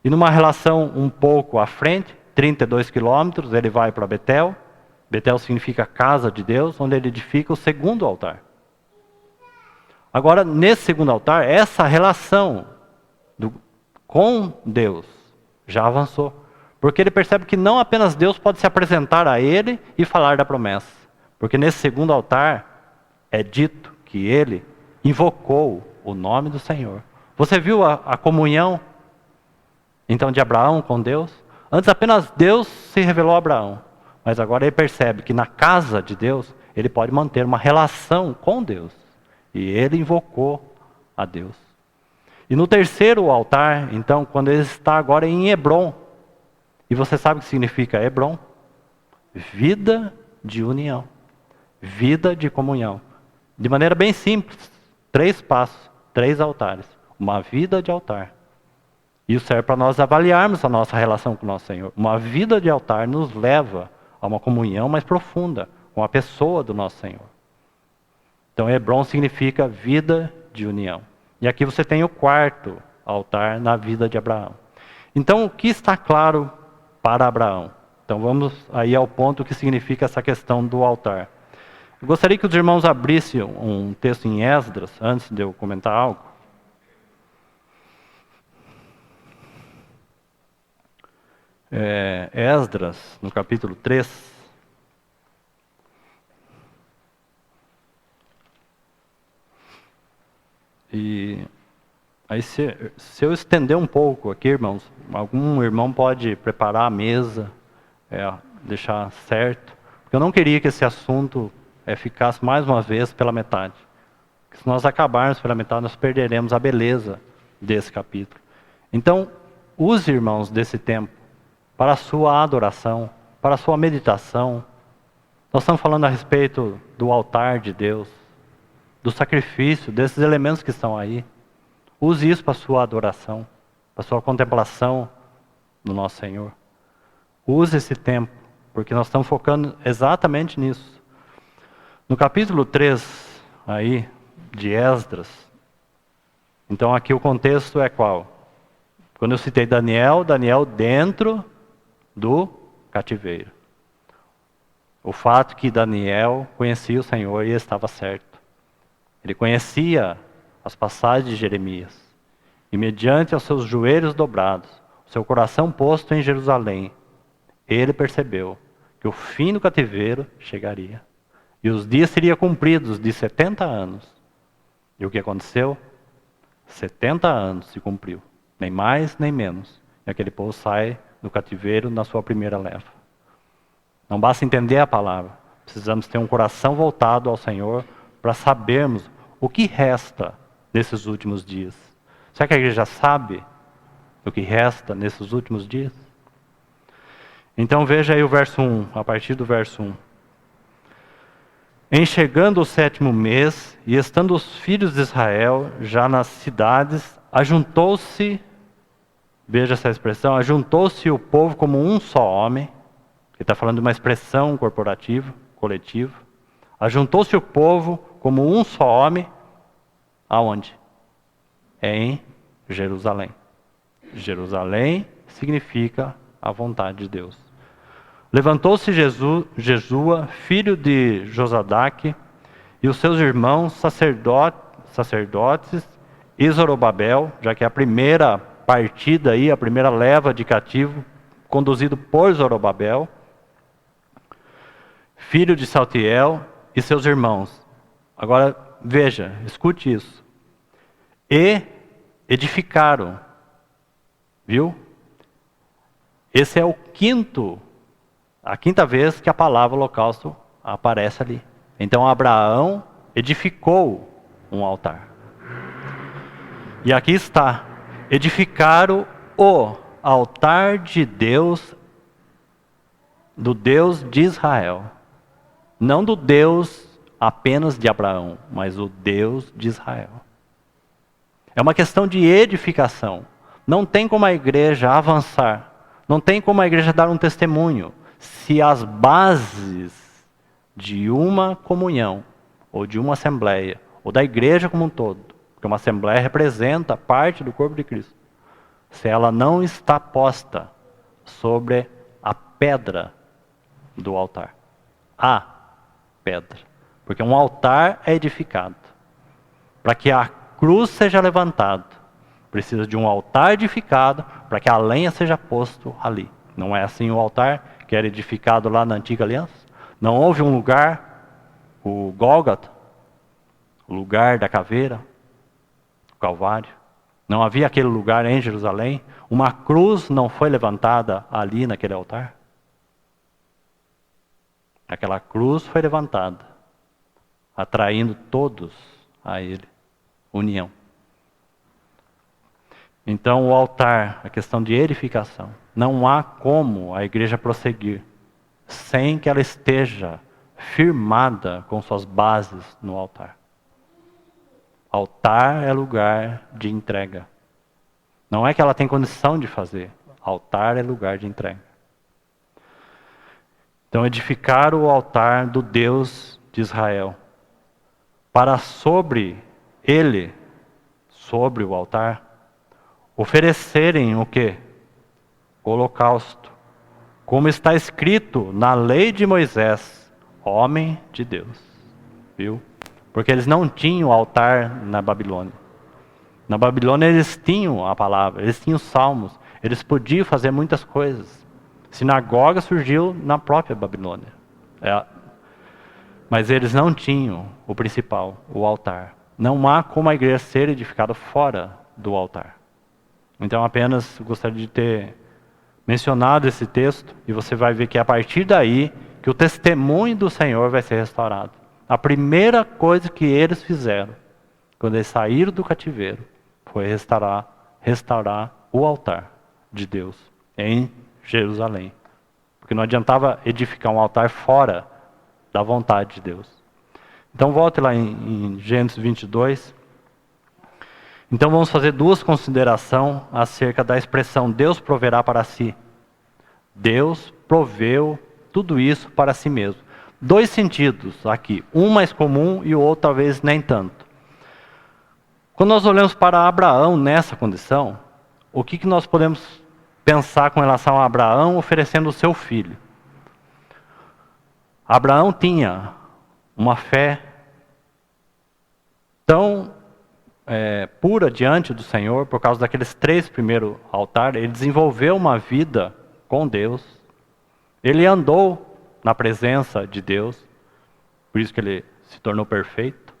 E numa relação um pouco à frente, 32 quilômetros, ele vai para Betel. Betel significa casa de Deus, onde ele edifica o segundo altar. Agora, nesse segundo altar, essa relação com Deus já avançou. Porque ele percebe que não apenas Deus pode se apresentar a ele e falar da promessa. Porque nesse segundo altar é dito que ele invocou o nome do Senhor. Você viu a comunhão, então, de Abraão com Deus? Antes apenas Deus se revelou a Abraão. Mas agora ele percebe que na casa de Deus, ele pode manter uma relação com Deus. E ele invocou a Deus. E no terceiro altar, então, quando ele está agora em Hebrom, e você sabe o que significa Hebrom? Vida de união. Vida de comunhão. De maneira bem simples. 3 passos, 3 altares. Uma vida de altar. Isso serve para nós avaliarmos a nossa relação com o nosso Senhor. Uma vida de altar nos leva a uma comunhão mais profunda com a pessoa do nosso Senhor. Então Hebrom significa vida de união. E aqui você tem o quarto altar na vida de Abraão. Então o que está claro para Abraão? Então vamos aí ao ponto que significa essa questão do altar. Eu gostaria que os irmãos abrissem um texto em Esdras, antes de eu comentar algo. Esdras, no capítulo 3. E aí se eu estender um pouco aqui, irmãos, algum irmão pode preparar a mesa, deixar certo. Porque eu não queria que esse assunto ficasse mais uma vez pela metade. Porque se nós acabarmos pela metade, nós perderemos a beleza desse capítulo. Então, use, irmãos, desse tempo para a sua adoração, para a sua meditação. Nós estamos falando a respeito do altar de Deus, do sacrifício, desses elementos que estão aí. Use isso para a sua adoração, para a sua contemplação do nosso Senhor. Use esse tempo, porque nós estamos focando exatamente nisso. No capítulo 3, aí, de Esdras, então aqui o contexto é qual? Quando eu citei Daniel dentro do cativeiro. O fato que Daniel conhecia o Senhor e estava certo. Ele conhecia as passagens de Jeremias. E mediante os seus joelhos dobrados, o seu coração posto em Jerusalém, ele percebeu que o fim do cativeiro chegaria. E os dias seriam cumpridos de 70 anos. E o que aconteceu? 70 anos se cumpriu. Nem mais, nem menos. E aquele povo sai do cativeiro na sua primeira leva. Não basta entender a palavra. Precisamos ter um coração voltado ao Senhor para sabermos o que resta nesses últimos dias. Será que a igreja sabe o que resta nesses últimos dias? Então veja aí o verso 1, a partir do verso 1. Em chegando o 7º mês, e estando os filhos de Israel já nas cidades, ajuntou-se, veja essa expressão, ajuntou-se o povo como um só homem, que está falando de uma expressão corporativa, coletiva. Ajuntou-se o povo como um só homem, aonde? Em Jerusalém. Jerusalém significa a vontade de Deus. Levantou-se Jesua, filho de Josadaque, e os seus irmãos sacerdotes, e Zorobabel, já que é a primeira partida aí, a primeira leva de cativo, conduzido por Zorobabel, filho de Saltiel e seus irmãos. Agora, veja, escute isso. E edificaram, viu? Esse é a quinta vez que a palavra holocausto aparece ali. Então Abraão edificou um altar. E aqui está, edificaram o altar de Deus, do Deus de Israel. Não do Deus apenas de Abraão, mas o Deus de Israel. É uma questão de edificação. Não tem como a igreja avançar, não tem como a igreja dar um testemunho, se as bases de uma comunhão, ou de uma assembleia, ou da igreja como um todo, porque uma assembleia representa parte do corpo de Cristo, se ela não está posta sobre a pedra do altar. A pedra. Porque um altar é edificado. Para que a cruz seja levantada, precisa de um altar edificado para que a lenha seja posto ali. Não é assim o altar que era edificado lá na antiga aliança? Não houve um lugar, o Gólgota, o lugar da caveira, o Calvário. Não havia aquele lugar em Jerusalém? Uma cruz não foi levantada ali naquele altar? Aquela cruz foi levantada, atraindo todos a ele. União. Então o altar, a questão de edificação, não há como a igreja prosseguir sem que ela esteja firmada com suas bases no altar. Altar é lugar de entrega. Não é que ela tem condição de fazer. Altar é lugar de entrega. Então edificar o altar do Deus de Israel, para sobre ele, sobre o altar, oferecerem o quê? Holocausto. Como está escrito na lei de Moisés, homem de Deus. Viu? Porque eles não tinham altar na Babilônia. Na Babilônia eles tinham a palavra, eles tinham os salmos, eles podiam fazer muitas coisas. Sinagoga surgiu na própria Babilônia. Mas eles não tinham o principal, o altar. Não há como a igreja ser edificada fora do altar. Então apenas gostaria de ter mencionado esse texto, e você vai ver que é a partir daí que o testemunho do Senhor vai ser restaurado. A primeira coisa que eles fizeram, quando eles saíram do cativeiro, foi restaurar o altar de Deus em Jerusalém. Porque não adiantava edificar um altar fora da vontade de Deus. Então volte lá em Gênesis 22. Então vamos fazer duas considerações acerca da expressão Deus proverá para si. Deus proveu tudo isso para si mesmo. Dois sentidos aqui, um mais comum e o outro talvez nem tanto. Quando nós olhamos para Abraão nessa condição, o que nós podemos pensar com relação a Abraão oferecendo o seu filho? Abraão tinha uma fé tão pura diante do Senhor, por causa daqueles 3 primeiros altares, ele desenvolveu uma vida com Deus, ele andou na presença de Deus, por isso que ele se tornou perfeito,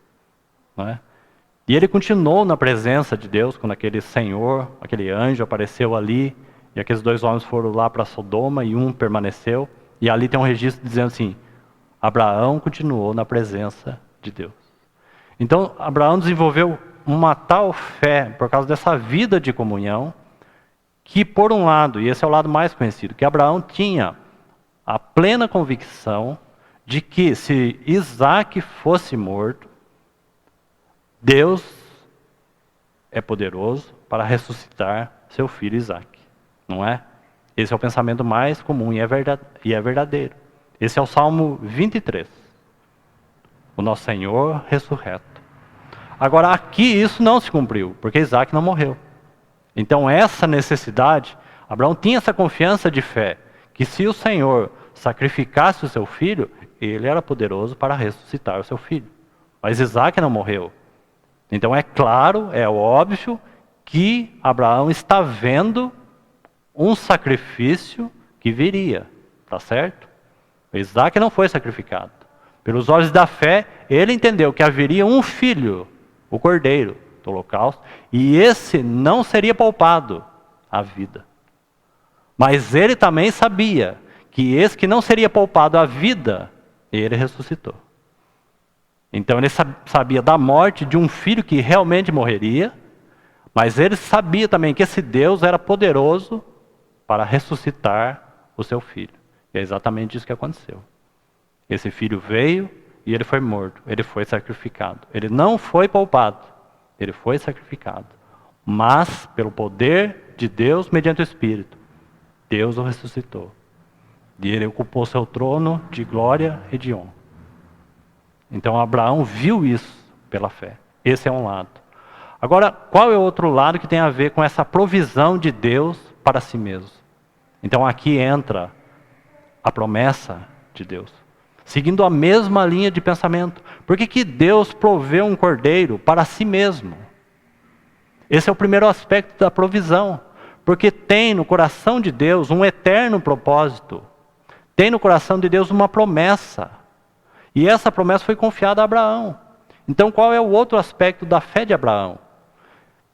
não é? E ele continuou na presença de Deus, quando aquele Senhor, aquele anjo apareceu ali, e aqueles 2 homens foram lá para Sodoma, e um permaneceu, e ali tem um registro dizendo assim, Abraão continuou na presença de Deus. Então, Abraão desenvolveu uma tal fé, por causa dessa vida de comunhão, que por um lado, e esse é o lado mais conhecido, que Abraão tinha a plena convicção de que se Isaac fosse morto, Deus é poderoso para ressuscitar seu filho Isaac. Não é? Esse é o pensamento mais comum e é verdadeiro. Esse é o Salmo 23. O nosso Senhor ressurreto. Agora aqui isso não se cumpriu, porque Isaac não morreu. Então essa necessidade, Abraão tinha essa confiança de fé, que se o Senhor sacrificasse o seu filho, ele era poderoso para ressuscitar o seu filho. Mas Isaac não morreu. Então é claro, é óbvio que Abraão está vendo um sacrifício que viria, tá certo? Isaac não foi sacrificado. Pelos olhos da fé, ele entendeu que haveria um filho, o cordeiro do holocausto, e esse não seria poupado à vida. Mas ele também sabia que esse que não seria poupado à vida, ele ressuscitou. Então ele sabia da morte de um filho que realmente morreria, mas ele sabia também que esse Deus era poderoso para ressuscitar o seu filho. E é exatamente isso que aconteceu. Esse filho veio e ele foi morto, ele foi sacrificado. Ele não foi poupado, ele foi sacrificado. Mas, pelo poder de Deus, mediante o Espírito, Deus o ressuscitou. E ele ocupou seu trono de glória e de honra. Então Abraão viu isso pela fé. Esse é um lado. Agora, qual é o outro lado que tem a ver com essa provisão de Deus para si mesmo? Então aqui entra a promessa de Deus. Seguindo a mesma linha de pensamento. Por que Deus proveu um cordeiro para si mesmo? Esse é o primeiro aspecto da provisão. Porque tem no coração de Deus um eterno propósito. Tem no coração de Deus uma promessa. E essa promessa foi confiada a Abraão. Então qual é o outro aspecto da fé de Abraão?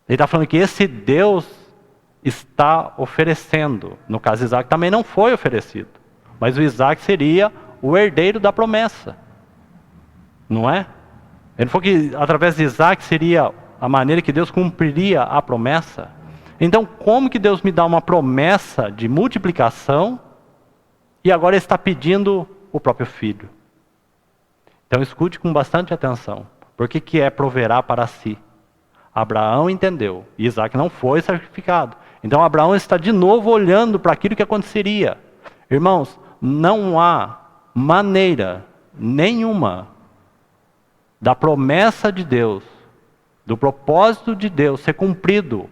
Ele está falando que esse Deus está oferecendo. No caso de Isaac também não foi oferecido. Mas o Isaac seria o herdeiro da promessa. Não é? Ele falou que através de Isaac seria a maneira que Deus cumpriria a promessa. Então como que Deus me dá uma promessa de multiplicação e agora ele está pedindo o próprio filho? Então escute com bastante atenção. Por que é proverá para si? Abraão entendeu. E Isaac não foi sacrificado. Então Abraão está de novo olhando para aquilo que aconteceria. Irmãos, não há maneira nenhuma da promessa de Deus, do propósito de Deus ser cumprido,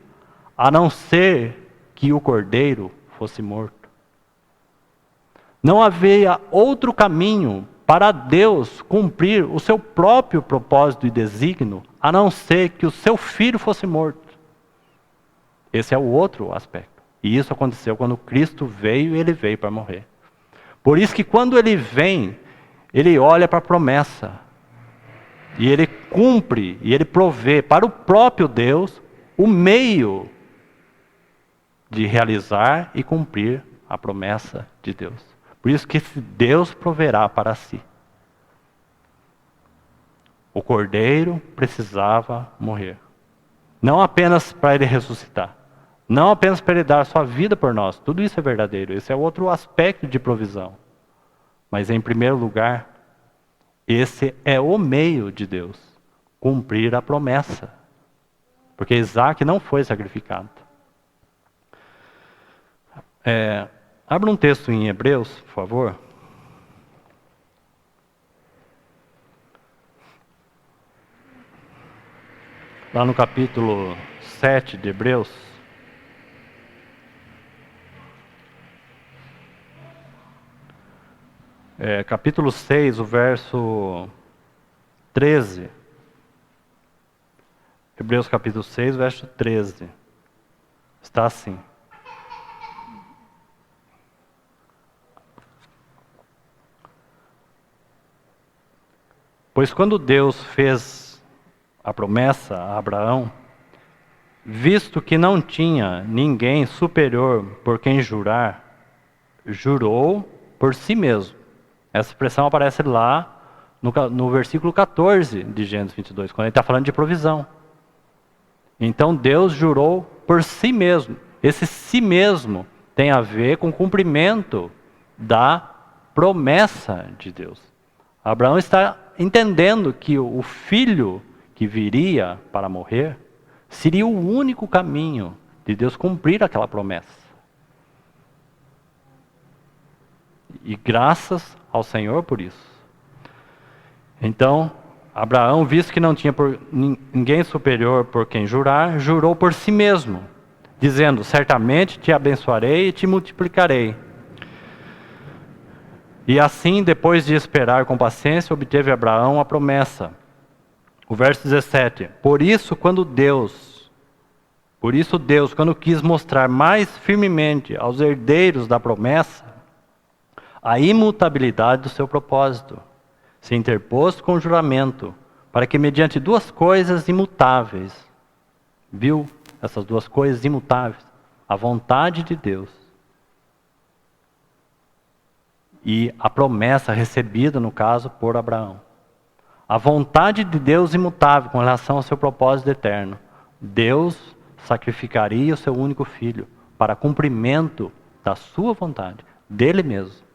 a não ser que o cordeiro fosse morto. Não havia outro caminho para Deus cumprir o seu próprio propósito e desígnio, a não ser que o seu filho fosse morto. Esse é o outro aspecto. E isso aconteceu quando Cristo veio e ele veio para morrer. Por isso que quando ele vem, ele olha para a promessa. E ele cumpre, e ele provê para o próprio Deus o meio de realizar e cumprir a promessa de Deus. Por isso que Deus proverá para si. O cordeiro precisava morrer. Não apenas para ele ressuscitar. Não apenas para ele dar sua vida por nós. Tudo isso é verdadeiro. Esse é outro aspecto de provisão. Mas em primeiro lugar, esse é o meio de Deus cumprir a promessa. Porque Isaac não foi sacrificado. Abra um texto em Hebreus, por favor. Lá no capítulo 7 de Hebreus. Capítulo 6, o verso 13. Hebreus capítulo 6, verso 13. Está assim. Pois quando Deus fez a promessa a Abraão, visto que não tinha ninguém superior por quem jurar, jurou por si mesmo. Essa expressão aparece lá no versículo 14 de Gênesis 22, quando ele está falando de provisão. Então Deus jurou por si mesmo. Esse si mesmo tem a ver com o cumprimento da promessa de Deus. Abraão está entendendo que o filho que viria para morrer seria o único caminho de Deus cumprir aquela promessa. E graças ao Senhor por isso. Então, Abraão, visto que não tinha ninguém superior por quem jurar, jurou por si mesmo, dizendo: certamente te abençoarei e te multiplicarei. E assim, depois de esperar com paciência, obteve Abraão a promessa. O verso 17. Por isso, Deus, quando quis mostrar mais firmemente aos herdeiros da promessa a imutabilidade do seu propósito, se interpôs com juramento, para que mediante duas coisas imutáveis, viu essas duas coisas imutáveis, a vontade de Deus e a promessa recebida, no caso, por Abraão. A vontade de Deus imutável com relação ao seu propósito eterno. Deus sacrificaria o seu único filho para cumprimento da sua vontade, dele mesmo,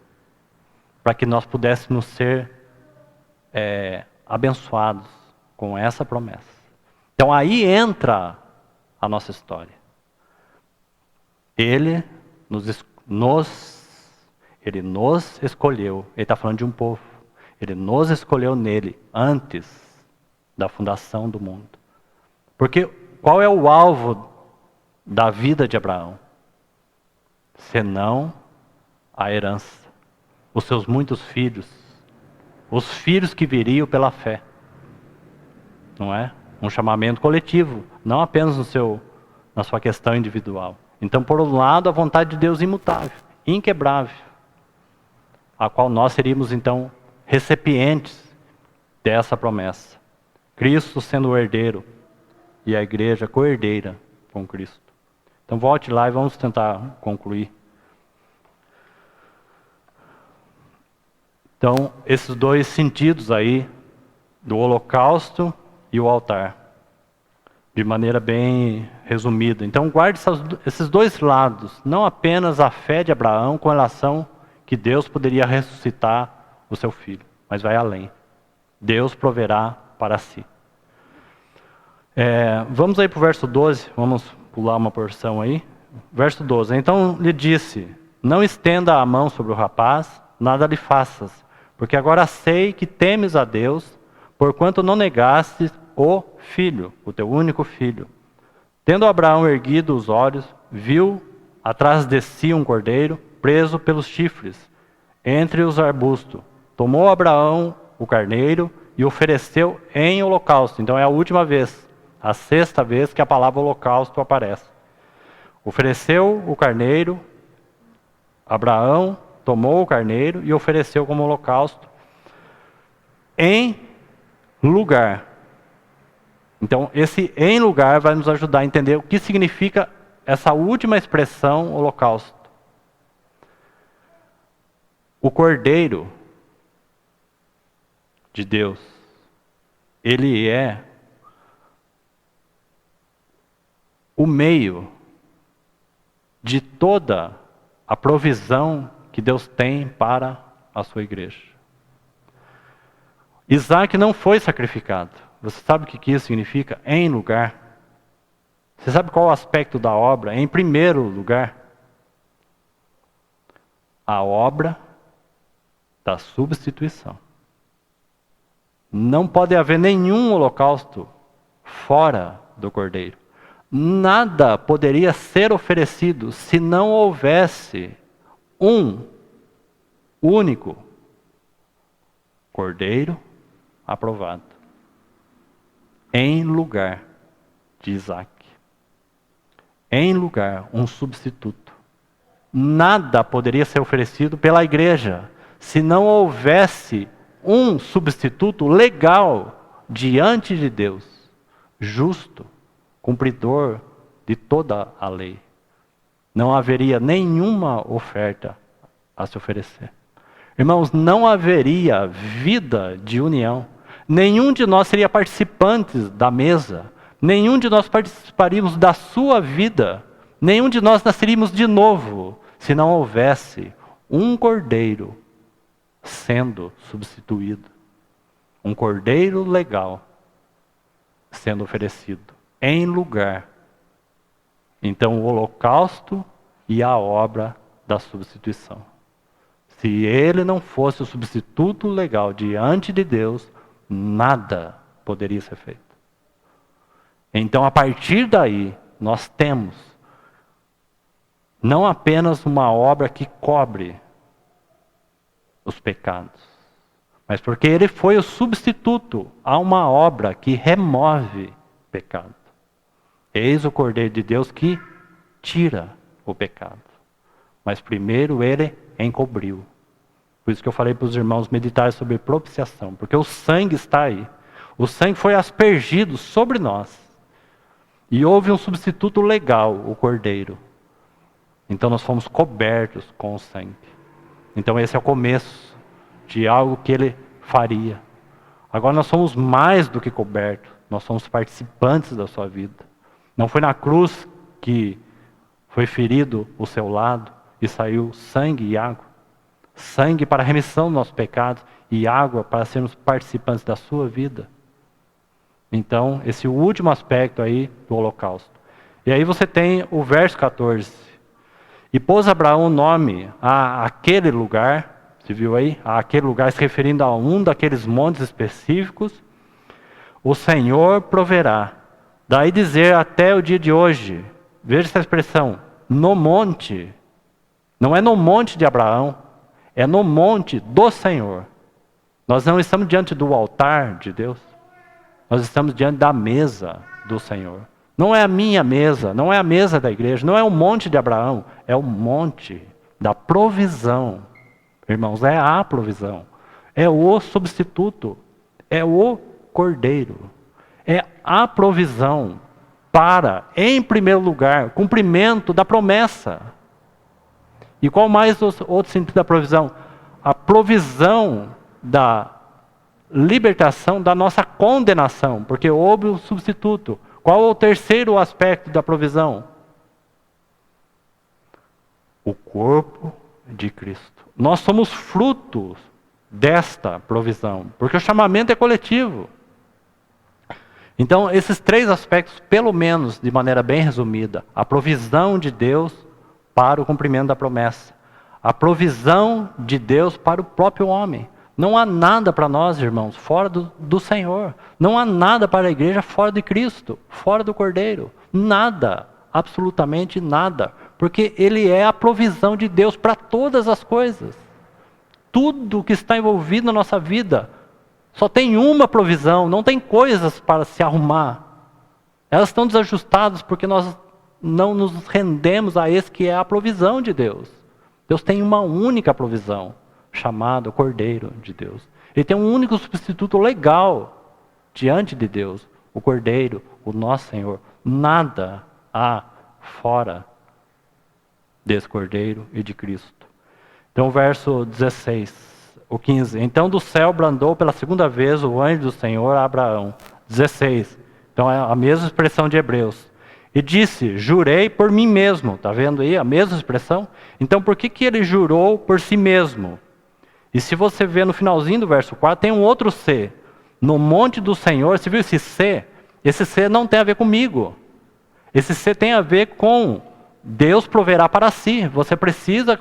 para que nós pudéssemos ser abençoados com essa promessa. Então aí entra a nossa história. Ele nos escolheu. Ele está falando de um povo. Ele nos escolheu nele antes da fundação do mundo. Porque qual é o alvo da vida de Abraão? Senão a herança, os seus muitos filhos, os filhos que viriam pela fé. Não é? Um chamamento coletivo, não apenas na sua questão individual. Então, por um lado, a vontade de Deus imutável, inquebrável, a qual nós seríamos então recipientes dessa promessa. Cristo sendo o herdeiro e a igreja co-herdeira com Cristo. Então volte lá e vamos tentar concluir. Então, esses dois sentidos aí, do holocausto e o altar, de maneira bem resumida. Então guarde esses dois lados, não apenas a fé de Abraão com relação que Deus poderia ressuscitar o seu filho, mas vai além. Deus proverá para si. Vamos aí para o verso 12, vamos pular uma porção aí. Verso 12, então lhe disse, não estenda a mão sobre o rapaz, nada lhe faças, porque agora sei que temes a Deus, porquanto não negaste o filho, o teu único filho. Tendo Abraão erguido os olhos, viu atrás de si um cordeiro, preso pelos chifres, entre os arbustos. Tomou Abraão o carneiro e ofereceu em holocausto. Então é a última vez, a sexta vez que a palavra holocausto aparece. Ofereceu o carneiro, Abraão tomou o carneiro e ofereceu como holocausto em lugar. Então esse em lugar vai nos ajudar a entender o que significa essa última expressão holocausto. O cordeiro de Deus, ele é o meio de toda a provisão que Deus tem para a sua igreja. Isaac não foi sacrificado. Você sabe o que isso significa? Em lugar. Você sabe qual é o aspecto da obra? Em primeiro lugar, a obra da substituição. Não pode haver nenhum holocausto fora do cordeiro. Nada poderia ser oferecido se não houvesse um único cordeiro aprovado em lugar de Isaac. Em lugar, um substituto. Nada poderia ser oferecido pela igreja se não houvesse um substituto legal diante de Deus, justo, cumpridor de toda a lei. Não haveria nenhuma oferta a se oferecer. Irmãos, não haveria vida de união. Nenhum de nós seria participantes da mesa. Nenhum de nós participaríamos da sua vida. Nenhum de nós nasceríamos de novo se não houvesse um cordeiro sendo substituído. Um cordeiro legal sendo oferecido em lugar. Então o holocausto e a obra da substituição. Se ele não fosse o substituto legal diante de Deus, nada poderia ser feito. Então a partir daí, nós temos não apenas uma obra que cobre os pecados, mas porque ele foi o substituto a uma obra que remove pecado. Eis o Cordeiro de Deus que tira o pecado. Mas primeiro ele encobriu. Por isso que eu falei para os irmãos meditarem sobre propiciação, porque o sangue está aí. O sangue foi aspergido sobre nós. E houve um substituto legal, o Cordeiro. Então nós fomos cobertos com o sangue. Então esse é o começo de algo que ele faria. Agora nós somos mais do que cobertos. Nós somos participantes da sua vida. Não foi na cruz que foi ferido o seu lado e saiu sangue e água. Sangue para a remissão dos nossos pecados e água para sermos participantes da sua vida. Então, esse último aspecto aí do holocausto. E aí você tem o verso 14. E pôs Abraão o nome àquele lugar, você viu aí? Àquele lugar se referindo a um daqueles montes específicos. O Senhor proverá. Daí dizer até o dia de hoje, veja essa expressão, no monte. Não é no monte de Abraão, é no monte do Senhor. Nós não estamos diante do altar de Deus. Nós estamos diante da mesa do Senhor. Não é a minha mesa, não é a mesa da igreja, não é o monte de Abraão, é o monte da provisão. Irmãos, é a provisão. É o substituto, é o Cordeiro. É a provisão para, em primeiro lugar, cumprimento da promessa. E qual mais outro sentido da provisão? A provisão da libertação da nossa condenação, porque houve um substituto. Qual é o terceiro aspecto da provisão? O corpo de Cristo. Nós somos frutos desta provisão, porque o chamamento é coletivo. Então, esses três aspectos, pelo menos de maneira bem resumida, a provisão de Deus para o cumprimento da promessa, a provisão de Deus para o próprio homem. Não há nada para nós, irmãos, fora do Senhor. Não há nada para a igreja fora de Cristo, fora do Cordeiro. Nada, absolutamente nada. Porque Ele é a provisão de Deus para todas as coisas. Tudo que está envolvido na nossa vida, só tem uma provisão, não tem coisas para se arrumar. Elas estão desajustadas porque nós não nos rendemos a esse que é a provisão de Deus. Deus tem uma única provisão, chamada Cordeiro de Deus. Ele tem um único substituto legal diante de Deus, o Cordeiro, o nosso Senhor. Nada há fora desse Cordeiro e de Cristo. Então, o verso 16, o 15. Então do céu brandou pela segunda vez o anjo do Senhor a Abraão. 16. Então é a mesma expressão de Hebreus. E disse, jurei por mim mesmo. Está vendo aí a mesma expressão? Então por que ele jurou por si mesmo? E se você ver no finalzinho do verso 4, tem um outro C. No monte do Senhor, você viu esse C? Esse C não tem a ver comigo. Esse C tem a ver com Deus proverá para si. Você precisa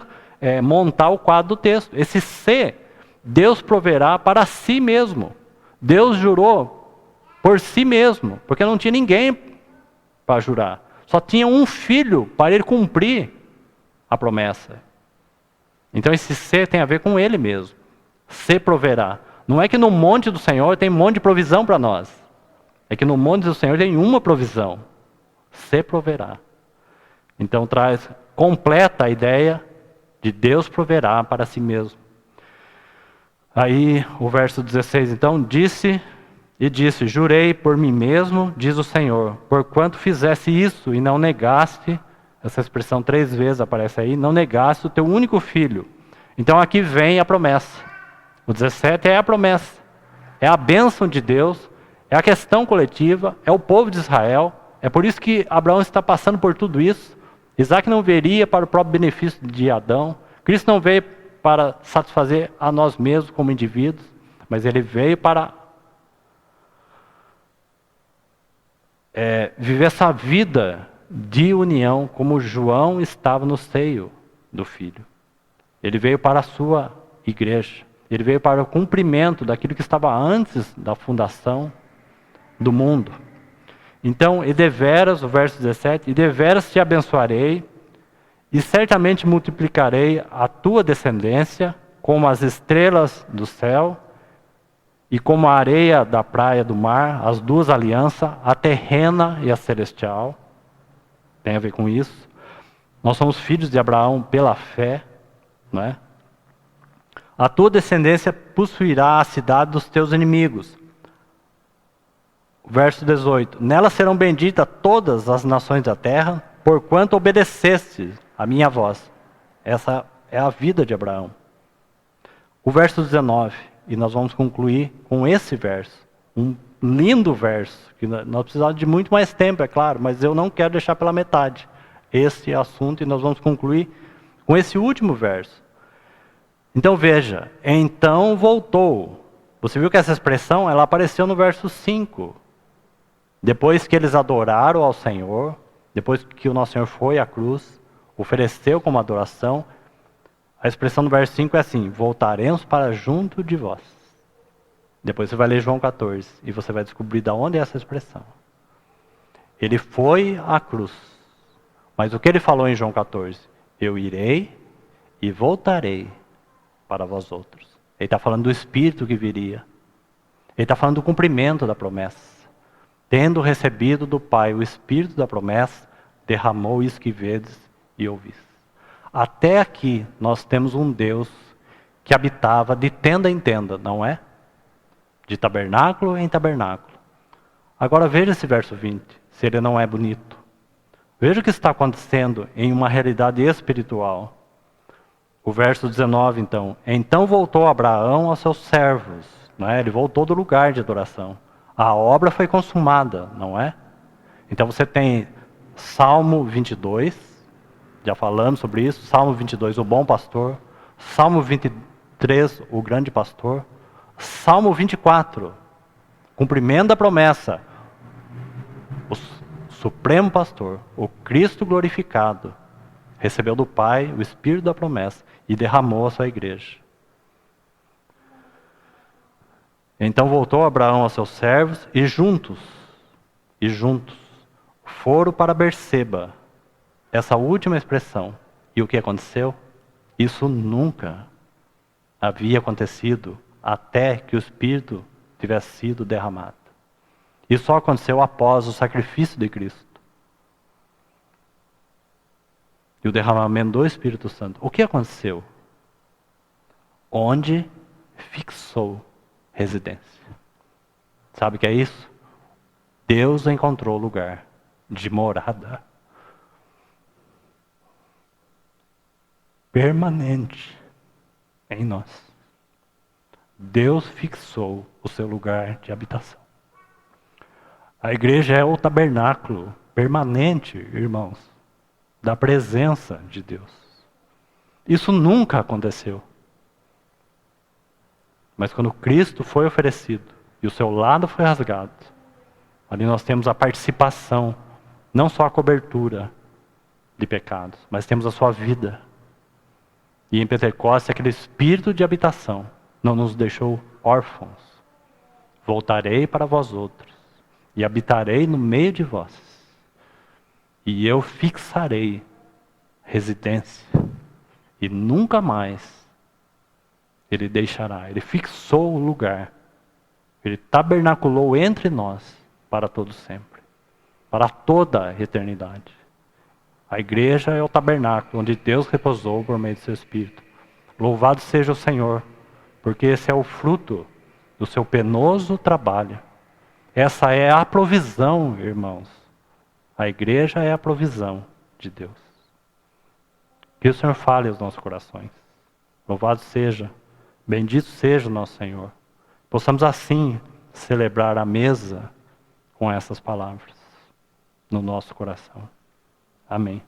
montar o quadro do texto. Esse C, Deus proverá para si mesmo. Deus jurou por si mesmo, porque não tinha ninguém para jurar. Só tinha um filho para ele cumprir a promessa. Então esse ser tem a ver com ele mesmo. Se proverá. Não é que no monte do Senhor tem um monte de provisão para nós. É que no monte do Senhor tem uma provisão. Se proverá. Então completa a ideia de Deus proverá para si mesmo. Aí o verso 16, então, disse, jurei por mim mesmo, diz o Senhor, porquanto fizesse isso e não negaste, essa expressão 3 vezes aparece aí, não negaste o teu único filho. Então aqui vem a promessa. O 17 é a promessa, é a bênção de Deus, é a questão coletiva, é o povo de Israel. É por isso que Abraão está passando por tudo isso. Isaac não veria para o próprio benefício de Adão. Cristo não veio para satisfazer a nós mesmos como indivíduos, mas ele veio para viver essa vida de união, como João estava no seio do Filho. Ele veio para a sua igreja. Ele veio para o cumprimento daquilo que estava antes da fundação do mundo. Então, e deveras, o verso 17, e deveras te abençoarei, e certamente multiplicarei a tua descendência como as estrelas do céu E como a areia da praia do mar, as duas alianças, a terrena e a celestial, tem a ver com isso. Nós somos filhos de Abraão pela fé, não é? A tua descendência possuirá a cidade dos teus inimigos. Verso 18. Nela serão benditas todas as nações da terra, porquanto obedeceste a minha voz. Essa é a vida de Abraão. O verso 19, e nós vamos concluir com esse verso. Um lindo verso, que nós precisamos de muito mais tempo, é claro, mas eu não quero deixar pela metade esse assunto, e nós vamos concluir com esse último verso. Então veja, então voltou. Você viu que essa expressão, ela apareceu no verso 5. Depois que eles adoraram ao Senhor, depois que o nosso Senhor foi à cruz, ofereceu como adoração, a expressão no verso 5 é assim: voltaremos para junto de vós. Depois você vai ler João 14 e você vai descobrir de onde é essa expressão. Ele foi à cruz. Mas o que ele falou em João 14? Eu irei e voltarei para vós outros. Ele está falando do Espírito que viria. Ele está falando do cumprimento da promessa. Tendo recebido do Pai o Espírito da promessa, derramou isso que vedes e ouvis. Até aqui nós temos um Deus que habitava de tenda em tenda, não é? De tabernáculo em tabernáculo. Agora veja esse verso 20, se ele não é bonito. Veja o que está acontecendo em uma realidade espiritual. O verso 19 então. Então voltou Abraão aos seus servos. Não é? Ele voltou do lugar de adoração. A obra foi consumada, não é? Então você tem Salmo 22, já falamos sobre isso. Salmo 22, o bom pastor. Salmo 23, o grande pastor. Salmo 24, cumprimento da promessa. O supremo pastor, o Cristo glorificado, recebeu do Pai o Espírito da promessa e derramou a sua igreja. Então voltou Abraão aos seus servos e juntos foram para Berseba. Essa última expressão. E o que aconteceu? Isso nunca havia acontecido até que o Espírito tivesse sido derramado. Isso só aconteceu após o sacrifício de Cristo. E o derramamento do Espírito Santo. O que aconteceu? Onde fixou residência. Sabe o que é isso? Deus encontrou lugar de morada permanente em nós. Deus fixou o seu lugar de habitação. A igreja é o tabernáculo permanente, irmãos, da presença de Deus. Isso nunca aconteceu. Mas quando Cristo foi oferecido e o seu lado foi rasgado, ali nós temos a participação, não só a cobertura de pecados, mas temos a sua vida. E em Pentecostes, aquele espírito de habitação não nos deixou órfãos. Voltarei para vós outros e habitarei no meio de vós. E eu fixarei residência. E nunca mais Ele deixará. Ele fixou o lugar. Ele tabernaculou entre nós para todo sempre. Para toda a eternidade. A igreja é o tabernáculo onde Deus repousou por meio do seu Espírito. Louvado seja o Senhor, porque esse é o fruto do seu penoso trabalho. Essa é a provisão, irmãos. A igreja é a provisão de Deus. Que o Senhor fale aos nossos corações. Louvado seja, bendito seja o nosso Senhor. Possamos assim celebrar a mesa com essas palavras no nosso coração. Amém.